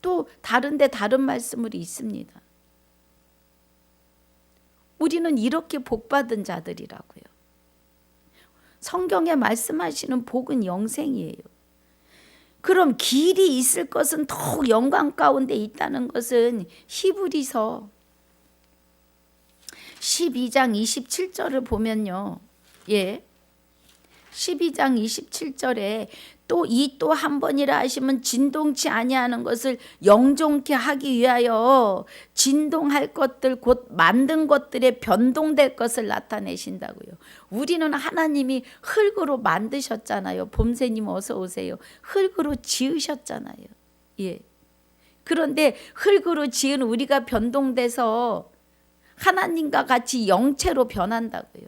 [SPEAKER 1] 또 다른데 다른 말씀이 있습니다. 우리는 이렇게 복받은 자들이라고요. 성경에 말씀하시는 복은 영생이에요. 그럼 길이 있을 것은 더욱 영광 가운데 있다는 것은 히브리서 12장 27절을 보면요. 예. 12장 27절에 또 한 번이라 하시면 진동치 아니하는 것을 영종케 하기 위하여 진동할 것들 곧 만든 것들에 변동될 것을 나타내신다고요. 우리는 하나님이 흙으로 만드셨잖아요. 봄새님 어서 오세요. 흙으로 지으셨잖아요. 예. 그런데 흙으로 지은 우리가 변동돼서 하나님과 같이 영체로 변한다고요.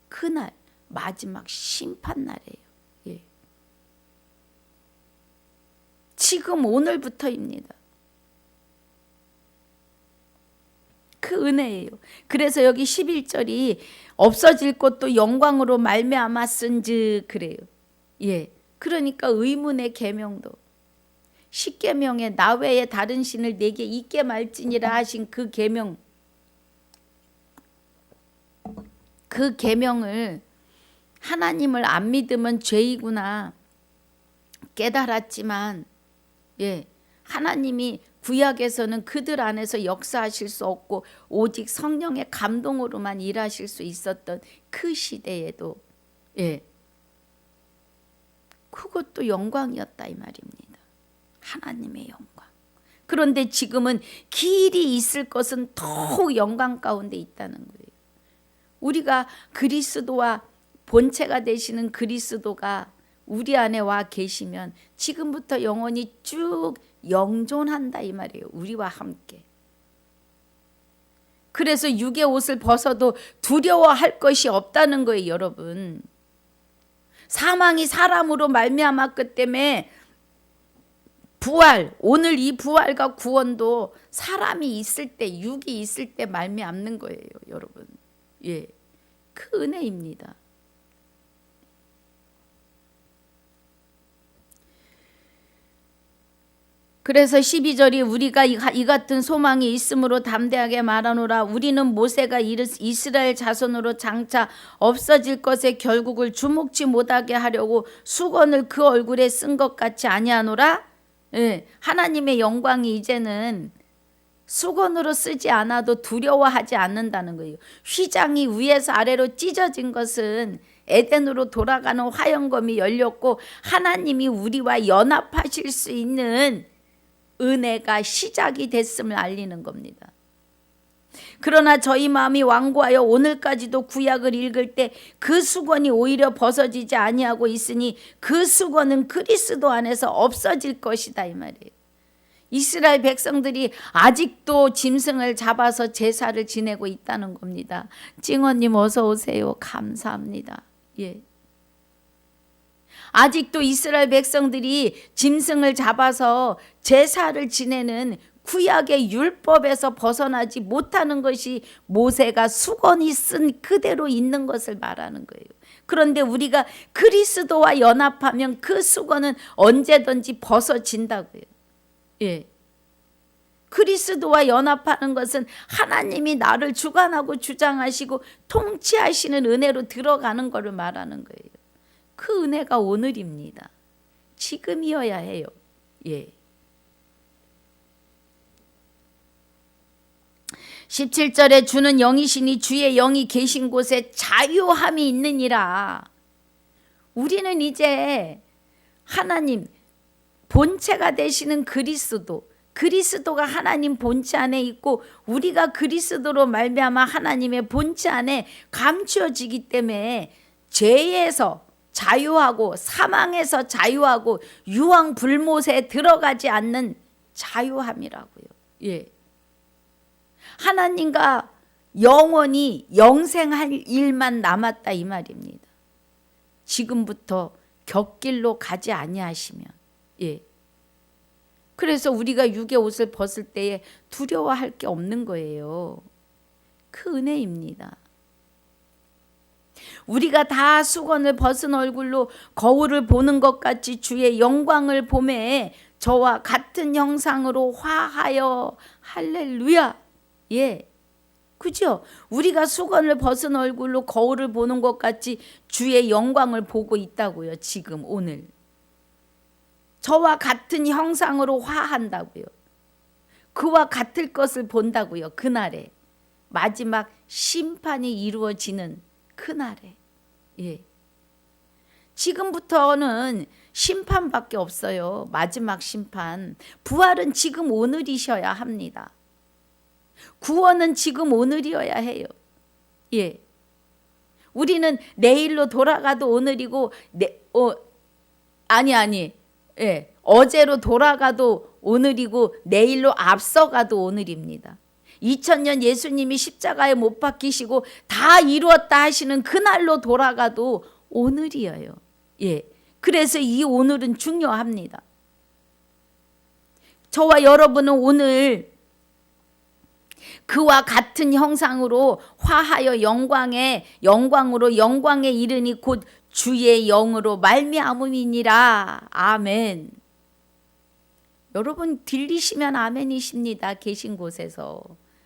[SPEAKER 1] 그날 마지막 심판날이에요. 예. 지금 오늘부터입니다. 그 은혜예요. 그래서 여기 11절이 없어질 것도 영광으로 말미암았은즉 그래요. 예. 그러니까 의문의 계명도 10계명에 나 외에 다른 신을 내게 있게 말지니라 하신 그 계명 그 계명을 하나님을 안 믿으면 죄이구나 깨달았지만 하나님이 구약에서는 그들 안에서 역사하실 수 없고 오직 성령의 감동으로만 일하실 수 있었던 그 시대에도 그것도 영광이었다 이 말입니다. 하나님의 영광. 그런데 지금은 길이 있을 것은 더욱 영광 가운데 있다는 거예요. 우리가 그리스도와 본체가 되시는 그리스도가 우리 안에 와 계시면 지금부터 영원히 쭉 영존한다 이 말이에요. 우리와 함께. 그래서 육의 옷을 벗어도 두려워할 것이 없다는 거예요, 여러분. 사망이 사람으로 말미암았기 때문에 부활, 오늘 이 부활과 구원도 사람이 있을 때, 육이 있을 때 말미암는 거예요, 여러분. 그 은혜입니다. 그래서 12절이 우리가 이 같은 소망이 있으므로 담대하게 말하노라. 우리는 모세가 이스라엘 자손으로 장차 없어질 것의 결국을 주목치 못하게 하려고 수건을 그 얼굴에 쓴 것 같이 아니하노라. 하나님의 영광이 이제는 수건으로 쓰지 않아도 두려워하지 않는다는 거예요. 휘장이 위에서 아래로 찢어진 것은 에덴으로 돌아가는 화영검이 열렸고 하나님이 우리와 연합하실 수 있는 은혜가 시작이 됐음을 알리는 겁니다. 그러나 저희 마음이 완고하여 오늘까지도 구약을 읽을 때 그 수건이 오히려 벗어지지 아니하고 있으니 그 수건은 그리스도 안에서 없어질 것이다 이 말이에요. 이스라엘 백성들이 아직도 짐승을 잡아서 제사를 지내고 있다는 겁니다. 찡언님 어서 오세요. 감사합니다. 아직도 이스라엘 백성들이 짐승을 잡아서 제사를 지내는 구약의 율법에서 벗어나지 못하는 것이 모세가 수건이 쓴 그대로 있는 것을 말하는 거예요. 그런데 우리가 그리스도와 연합하면 그 수건은 언제든지 벗어진다고요. 그리스도와 연합하는 것은 하나님이 나를 주관하고 주장하시고 통치하시는 은혜로 들어가는 것을 말하는 거예요. 그 은혜가 오늘입니다. 지금이어야 해요. 17절에 주는 영이시니 주의 영이 계신 곳에 자유함이 있느니라. 우리는 이제 하나님 본체가 되시는 그리스도가 하나님 본체 안에 있고 우리가 그리스도로 말미암아 하나님의 본체 안에 감추어지기 때문에 죄에서 자유하고 사망에서 자유하고 유황 불못에 들어가지 않는 자유함이라고요. 하나님과 영원히 영생할 일만 남았다 이 말입니다. 지금부터 곁길로 가지 아니하시면. 그래서 우리가 육의 옷을 벗을 때에 두려워할 게 없는 거예요. 그 은혜입니다. 우리가 다 수건을 벗은 얼굴로 거울을 보는 것 같이 주의 영광을 보매 저와 같은 형상으로 화하여 할렐루야. 그죠? 우리가 수건을 벗은 얼굴로 거울을 보는 것 같이 주의 영광을 보고 있다고요. 지금 오늘 저와 같은 형상으로 화한다고요. 그와 같을 것을 본다고요. 그날에 마지막 심판이 이루어지는 그날에. 지금부터는 심판밖에 없어요. 마지막 심판. 부활은 지금 오늘이셔야 합니다. 구원은 지금 오늘이어야 해요. 우리는 내일로 돌아가도 오늘이고 어제로 돌아가도 오늘이고 내일로 앞서가도 오늘입니다. 2000년 예수님이 십자가에 못 박히시고 다 이루었다 하시는 그날로 돌아가도 오늘이에요. 그래서 이 오늘은 중요합니다. 저와 여러분은 오늘 그와 같은 형상으로 화하여 영광으로 영광에 이르니 곧 주의 영으로 말미암음이니라. 아멘. 여러분 들리시면 아멘이십니다. 계신 곳에서.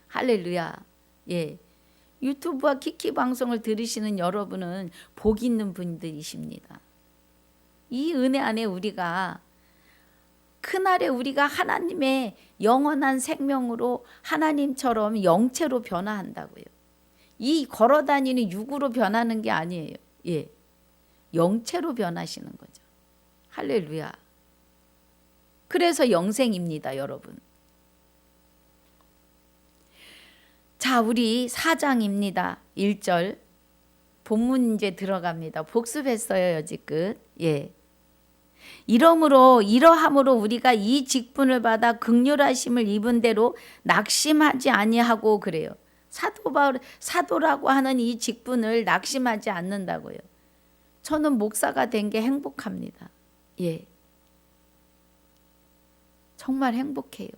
[SPEAKER 1] 할렐루야. 유튜브와 키키 방송을 들으시는 여러분은 복 있는 분들이십니다. 이 은혜 안에 우리가 그날에 우리가 하나님의 영원한 생명으로 하나님처럼 영체로 변화한다고요. 이 걸어다니는 육으로 변하는 게 아니에요. 예, 영체로 변하시는 거죠. 할렐루야. 그래서 영생입니다, 여러분. 자, 우리 4장입니다. 1절. 본문 이제 들어갑니다. 복습했어요, 여지껏. 예. 이러함으로 우리가 이 직분을 받아 긍휼하심을 입은 대로 낙심하지 아니하고 그래요. 사도라고 하는 이 직분을 낙심하지 않는다고요. 저는 목사가 된 게 행복합니다. 예. 정말 행복해요.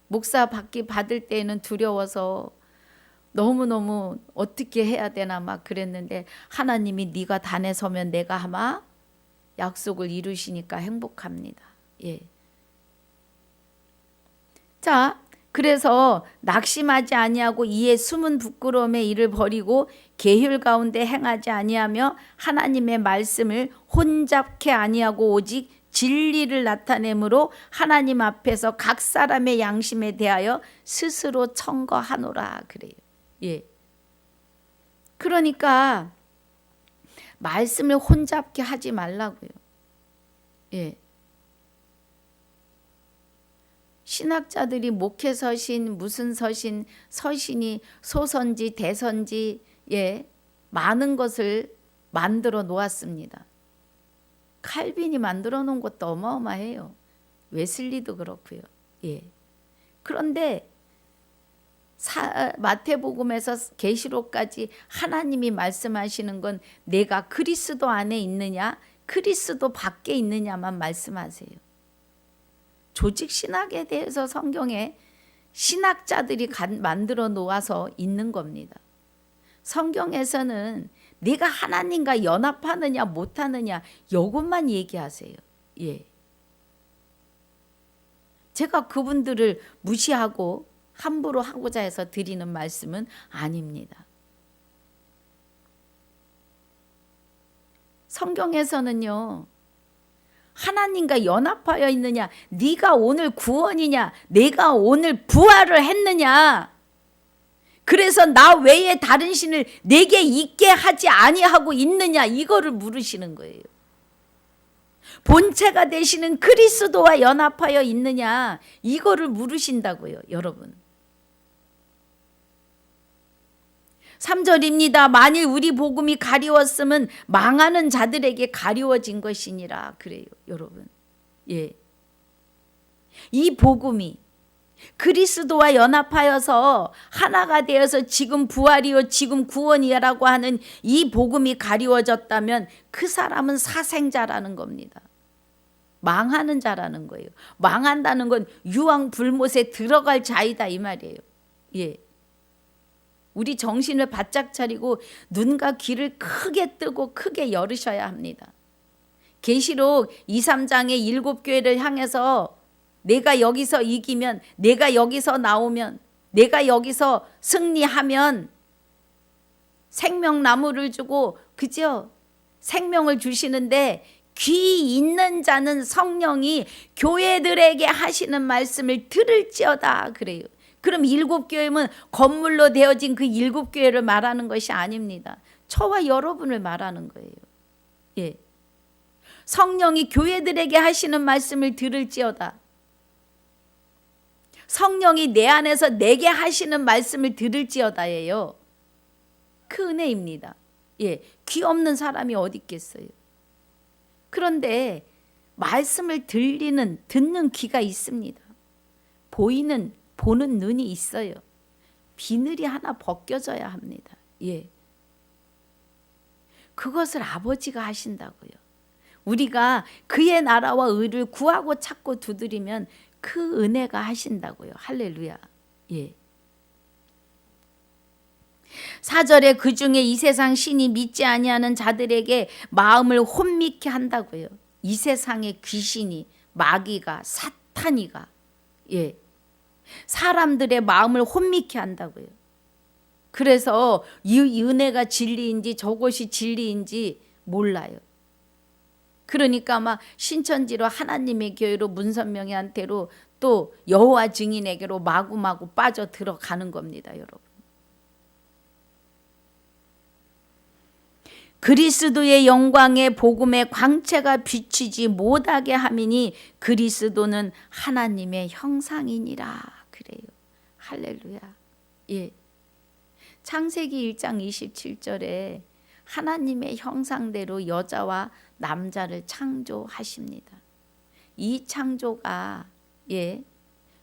[SPEAKER 1] 목사 받을 때는 두려워서 너무너무 어떻게 해야 되나 막 그랬는데 하나님이 네가 단에 서면 내가 아마 약속을 이루시니까 행복합니다. 예. 자, 그래서 낙심하지 아니하고 이에 숨은 부끄러움의 일을 버리고 계율 가운데 행하지 아니하며 하나님의 말씀을 혼잡케 아니하고 오직 진리를 나타내므로 하나님 앞에서 각 사람의 양심에 대하여 스스로 청거하노라 그래요. 예. 그러니까 말씀을 혼잡게 하지 말라고요. 예. 신학자들이 목회 서신, 무슨 서신이 소선지, 대선지, 예, 많은 것을 만들어 놓았습니다. 칼빈이 만들어 놓은 것도 어마어마해요. 웨슬리도 그렇고요. 예. 그런데 마태복음에서 계시록까지 하나님이 말씀하시는 건 내가 그리스도 안에 있느냐, 그리스도 밖에 있느냐만 말씀하세요. 조직 신학에 대해서 성경에 신학자들이 만들어 놓아서 있는 겁니다. 성경에서는 네가 하나님과 연합하느냐 못하느냐 이것만 얘기하세요. 예. 제가 그분들을 무시하고 함부로 하고자 해서 드리는 말씀은 아닙니다. 성경에서는요. 하나님과 연합하여 있느냐, 네가 오늘 구원이냐, 내가 오늘 부활을 했느냐, 그래서 나 외에 다른 신을 내게 있게 하지 아니하고 있느냐, 이거를 물으시는 거예요. 본체가 되시는 그리스도와 연합하여 있느냐, 이거를 물으신다고요, 여러분. 3절입니다. 만일 우리 복음이 가리웠으면 망하는 자들에게 가리워진 것이니라 그래요, 여러분. 예. 이 복음이 그리스도와 연합하여서 하나가 되어서 지금 부활이요 지금 구원이라고 하는 이 복음이 가리워졌다면 그 사람은 사생자라는 겁니다. 망하는 자라는 거예요. 망한다는 건 유황불못에 들어갈 자이다 이 말이에요. 예. 우리 정신을 바짝 차리고 눈과 귀를 크게 뜨고 크게 열으셔야 합니다. 계시록 2, 3장의 7교회를 향해서 내가 여기서 이기면, 내가 여기서 나오면, 내가 여기서 승리하면 생명나무를 주고, 그죠? 생명을 주시는데 귀 있는 자는 성령이 교회들에게 하시는 말씀을 들을지어다 그래요. 그럼 7교회는 건물로 되어진 그 7교회를 말하는 것이 아닙니다. 저와 여러분을 말하는 거예요. 예. 성령이 교회들에게 하시는 말씀을 들을지어다. 성령이 내 안에서 내게 하시는 말씀을 들을지어다예요. 그 은혜입니다. 예. 귀 없는 사람이 어디 있겠어요. 그런데 말씀을 듣는 귀가 있습니다. 보는 눈이 있어요. 비늘이 하나 벗겨져야 합니다. 예. 그것을 아버지가 하신다고요. 우리가 그의 나라와 의를 구하고 찾고 두드리면 그 은혜가 하신다고요. 할렐루야. 예. 4절에 그 중에 이 세상 신이 믿지 아니하는 자들에게 마음을 혼미케 한다고요. 이 세상의 귀신이, 마귀가, 사탄이가, 예, 사람들의 마음을 혼미케 한다고요. 그래서 이 은혜가 진리인지 저것이 진리인지 몰라요. 그러니까 막 신천지로 하나님의 교회로 문선명이한테로 또 여호와 증인에게로 마구마구 빠져 들어가는 겁니다, 여러분. 그리스도의 영광의 복음의 광채가 비치지 못하게 함이니 그리스도는 하나님의 형상이니라. 그래요. 할렐루야. 예. 창세기 1장 27절에 하나님의 형상대로 여자와 남자를 창조하십니다. 이 창조가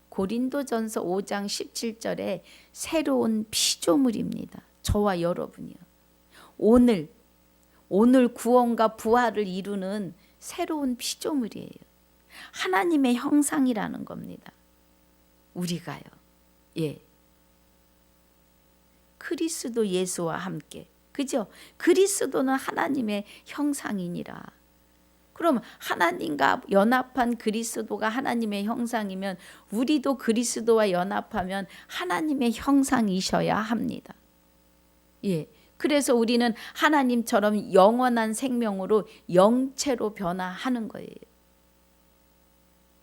[SPEAKER 1] 고린도전서 5장 17절에 새로운 피조물입니다. 저와 여러분이요. 오늘 구원과 부활을 이루는 새로운 피조물이에요. 하나님의 형상이라는 겁니다. 우리가요. 그리스도 예수와 함께. 그죠? 그리스도는 하나님의 형상이니라. 그럼 하나님과 연합한 그리스도가 하나님의 형상이면 우리도 그리스도와 연합하면 하나님의 형상이셔야 합니다. 그래서 우리는 하나님처럼 영원한 생명으로 영체로 변화하는 거예요.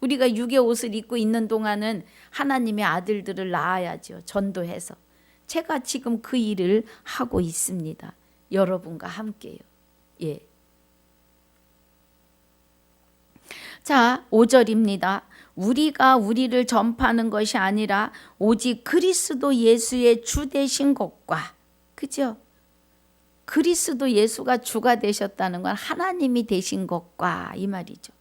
[SPEAKER 1] 우리가 육의 옷을 입고 있는 동안은 하나님의 아들들을 낳아야죠. 전도해서. 제가 지금 그 일을 하고 있습니다. 여러분과 함께요. 자, 5절입니다. 우리가 우리를 전파하는 것이 아니라 오직 그리스도 예수의 주 되신 것과, 그죠? 그리스도 예수가 주가 되셨다는 건 하나님이 되신 것과 이 말이죠.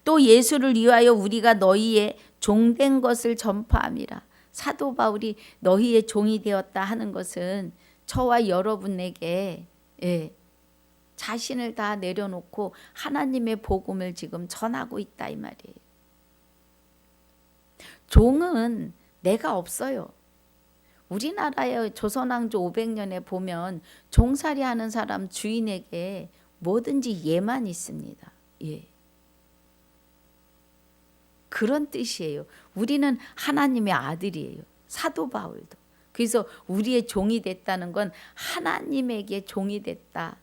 [SPEAKER 1] 또 예수를 위하여 우리가 너희의 종된 것을 전파함이라. 사도 바울이 너희의 종이 되었다 하는 것은 저와 여러분에게 자신을 다 내려놓고 하나님의 복음을 지금 전하고 있다 이 말이에요. 종은 내가 없어요. 우리나라의 조선왕조 500년에 보면 종살이 하는 사람 주인에게 뭐든지 예만 있습니다. 그런 뜻이에요. 우리는 하나님의 아들이에요. 사도 바울도. 그래서 우리의 종이 됐다는 건 하나님에게 종이 됐다.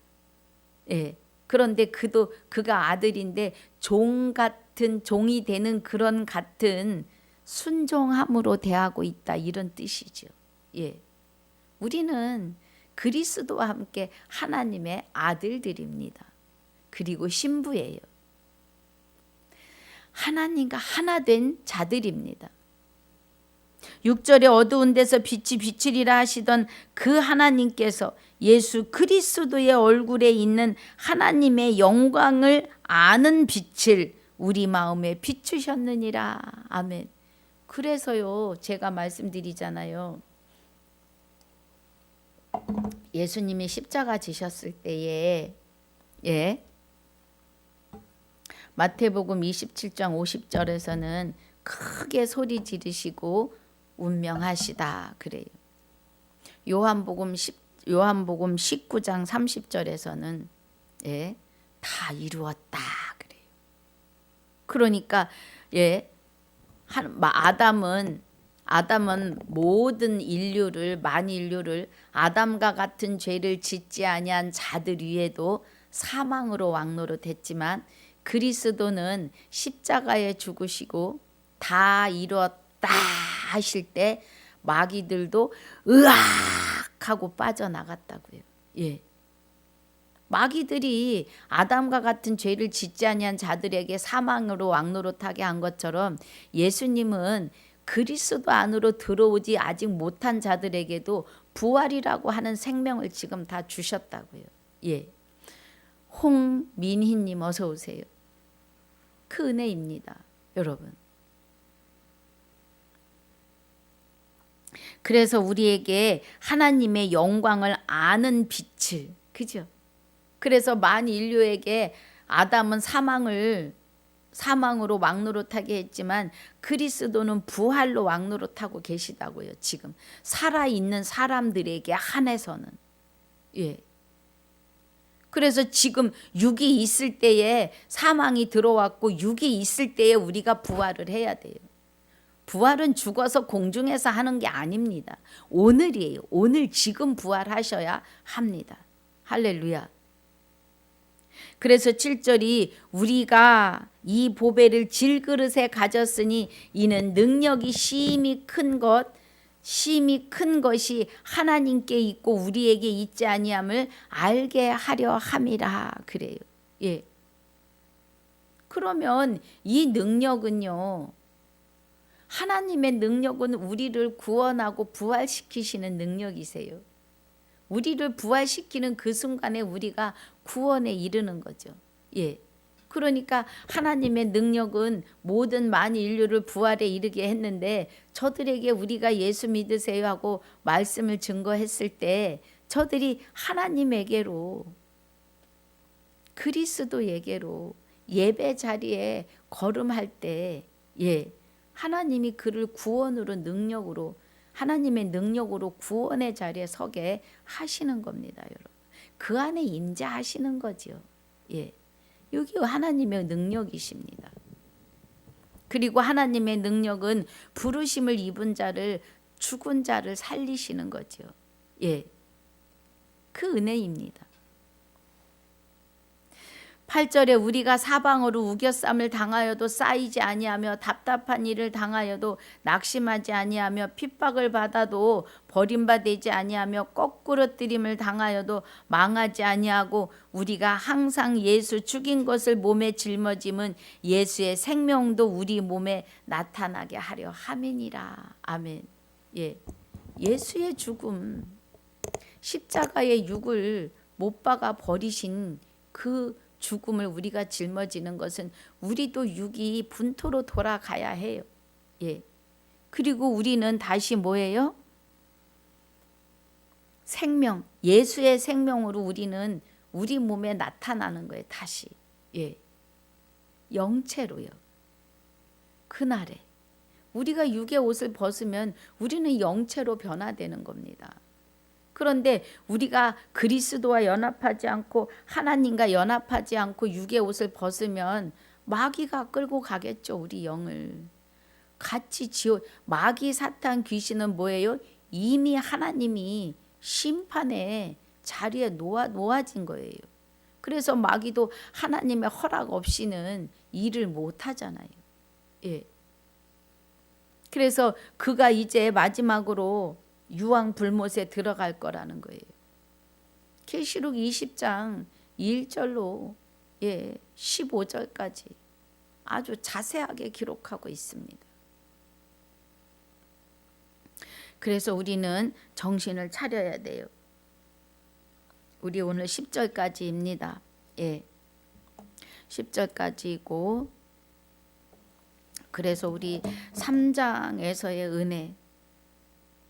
[SPEAKER 1] 그런데 그가 아들인데 종 같은 종이 되는 그런 같은 순종함으로 대하고 있다 이런 뜻이죠. 우리는 그리스도와 함께 하나님의 아들들입니다. 그리고 신부예요. 하나님과 하나 된 자들입니다. 6절에 어두운 데서 빛이 비치리라 하시던 그 하나님께서 예수 그리스도의 얼굴에 있는 하나님의 영광을 아는 빛을 우리 마음에 비추셨느니라. 아멘. 그래서요, 제가 말씀드리잖아요. 예수님이 십자가 지셨을 때에 마태복음 27장 50절에서는 크게 소리 지르시고 운명하시다 그래요. 요한복음 19장 30절에서는 다 이루었다 그래요. 그러니까 아담은 모든 인류를 만인류를 아담과 같은 죄를 짓지 아니한 자들 위에도 사망으로 왕노릇했지만 그리스도는 십자가에 죽으시고 다 이루었다 하실 때 마귀들도 으악 하고 빠져나갔다고요. 마귀들이 아담과 같은 죄를 짓지 아니한 자들에게 사망으로 왕노릇하게 한 것처럼 예수님은 그리스도 안으로 들어오지 아직 못한 자들에게도 부활이라고 하는 생명을 지금 다 주셨다고요. 홍민희님 어서 오세요. 그 은혜입니다, 여러분. 그래서 우리에게 하나님의 영광을 아는 빛을, 그죠? 그래서 만인류에게 아담은 사망으로 왕노릇하게 했지만 그리스도는 부활로 왕노릇하고 계시다고요. 지금 살아있는 사람들에게 한해서는. 그래서 지금 육이 있을 때에 사망이 들어왔고 육이 있을 때에 우리가 부활을 해야 돼요. 부활은 죽어서 공중에서 하는 게 아닙니다. 오늘이에요. 오늘 지금 부활하셔야 합니다. 할렐루야. 그래서 7절이 우리가 이 보배를 질그릇에 가졌으니 이는 능력이 심히 큰 것이 하나님께 있고 우리에게 있지 아니함을 알게 하려 함이라 그래요. 예. 그러면 이 능력은요, 하나님의 능력은 우리를 구원하고 부활시키시는 능력이세요. 우리를 부활시키는 그 순간에 우리가 구원에 이르는 거죠. 예. 그러니까 하나님의 능력은 모든 만일 인류를 부활에 이르게 했는데 저들에게 우리가 예수 믿으세요 하고 말씀을 증거했을 때 저들이 하나님에게로 그리스도에게로 예배 자리에 걸음할 때 예. 하나님이 그를 구원으로 능력으로 하나님의 능력으로 구원의 자리에 서게 하시는 겁니다, 여러분. 그 안에 임재하시는 거죠. 예. 여기 하나님의 능력이십니다. 그리고 하나님의 능력은 부르심을 입은 자를 죽은 자를 살리시는 거죠. 예. 그 은혜입니다. 8절에 우리가 사방으로 우겨쌈을 당하여도 쌓이지 아니하며 답답한 일을 당하여도 낙심하지 아니하며 핍박을 받아도 버림받지 아니하며 거꾸러뜨림을 당하여도 망하지 아니하고 우리가 항상 예수 죽인 것을 몸에 짊어짐은 예수의 생명도 우리 몸에 나타나게 하려 함이니라. 아멘. 예. 예수의 죽음, 십자가의 육을 못 박아 버리신 그 죽음을 우리가 짊어지는 것은 우리도 육이 분토로 돌아가야 해요. 예. 그리고 우리는 다시 뭐예요? 생명, 예수의 생명으로 우리는 우리 몸에 나타나는 거예요. 다시. 예. 영체로요. 그날에 우리가 육의 옷을 벗으면 우리는 영체로 변화되는 겁니다. 그런데 우리가 그리스도와 연합하지 않고 하나님과 연합하지 않고 육의 옷을 벗으면 마귀가 끌고 가겠죠. 우리 영을. 같이 마귀 사탄 귀신은 뭐예요? 이미 하나님이 심판의 자리에 놓아진 거예요. 그래서 마귀도 하나님의 허락 없이는 일을 못 하잖아요. 예. 그래서 그가 이제 마지막으로 유황 불못에 들어갈 거라는 거예요. 계시록 20장 1절로 15절까지 아주 자세하게 기록하고 있습니다. 그래서 우리는 정신을 차려야 돼요. 우리 오늘 10절까지입니다. 예. 10절까지고 그래서 우리 3장에서의 은혜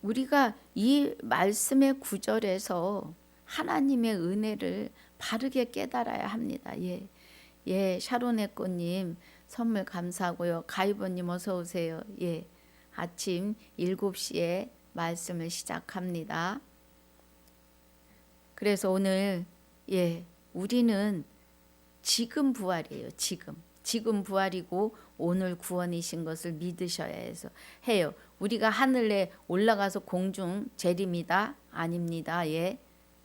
[SPEAKER 1] 우리가 이 말씀의 구절에서 하나님의 은혜를 바르게 깨달아야 합니다. 예, 샤론의 꽃님 선물 감사하고요. 가이버님 어서 오세요. 예, 아침 7시에 말씀을 시작합니다. 그래서 오늘 우리는 지금 부활이에요. 지금 부활이고 오늘 구원이신 것을 믿으셔야 해요. 우리가 하늘에 올라가서 공중 재림이다? 아닙니다. 예,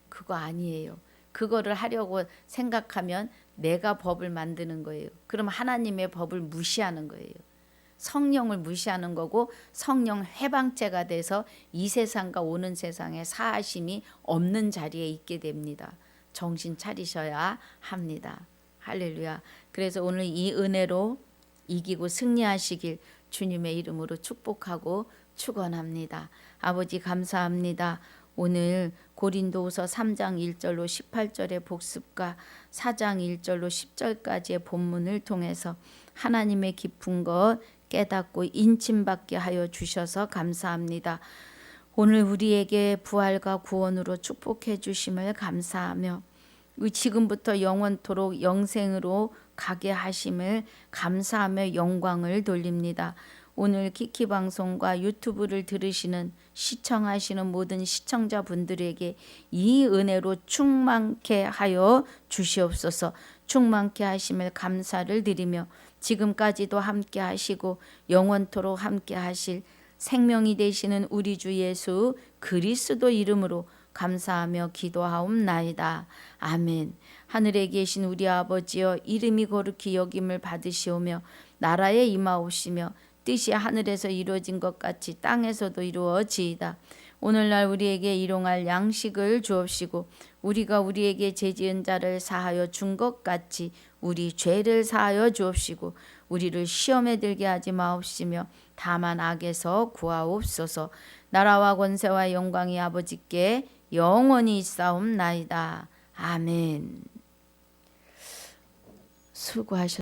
[SPEAKER 1] 그거 아니에요. 그거를 하려고 생각하면 내가 법을 만드는 거예요. 그럼 하나님의 법을 무시하는 거예요. 성령을 무시하는 거고 성령 해방체가 돼서 이 세상과 오는 세상에 사하심이 없는 자리에 있게 됩니다. 정신 차리셔야 합니다. 할렐루야. 그래서 오늘 이 은혜로 이기고 승리하시길 주님의 이름으로 축복하고 축원합니다. 아버지 감사합니다. 오늘 고린도후서 3장 1절로 18절의 복습과 4장 1절로 10절까지의 본문을 통해서 하나님의 깊은 것 깨닫고 인침받게 하여 주셔서 감사합니다. 오늘 우리에게 부활과 구원으로 축복해 주심을 감사하며 지금부터 영원토록 영생으로 가게 하심을 감사하며 영광을 돌립니다. 오늘 키키방송과 유튜브를 들으시는 시청하시는 모든 시청자분들에게 이 은혜로 충만케 하여 주시옵소서. 충만케 하심을 감사를 드리며 지금까지도 함께 하시고 영원토록 함께 하실 생명이 되시는 우리 주 예수 그리스도 이름으로 감사하며 기도하옵나이다. 아멘. 하늘에 계신 우리 아버지여, 이름이 거룩히 여김을 받으시오며 나라에 임하옵시며 뜻이 하늘에서 이루어진 것 같이 땅에서도 이루어지이다. 오늘날 우리에게 일용할 양식을 주옵시고 우리가 우리에게 죄지은 자를 사하여 준 것 같이 우리 죄를 사하여 주옵시고 우리를 시험에 들게 하지 마옵시며 다만 악에서 구하옵소서. 나라와 권세와 영광이 아버지께 영원히 있사옵나이다. 아멘. 수고하셨습니다.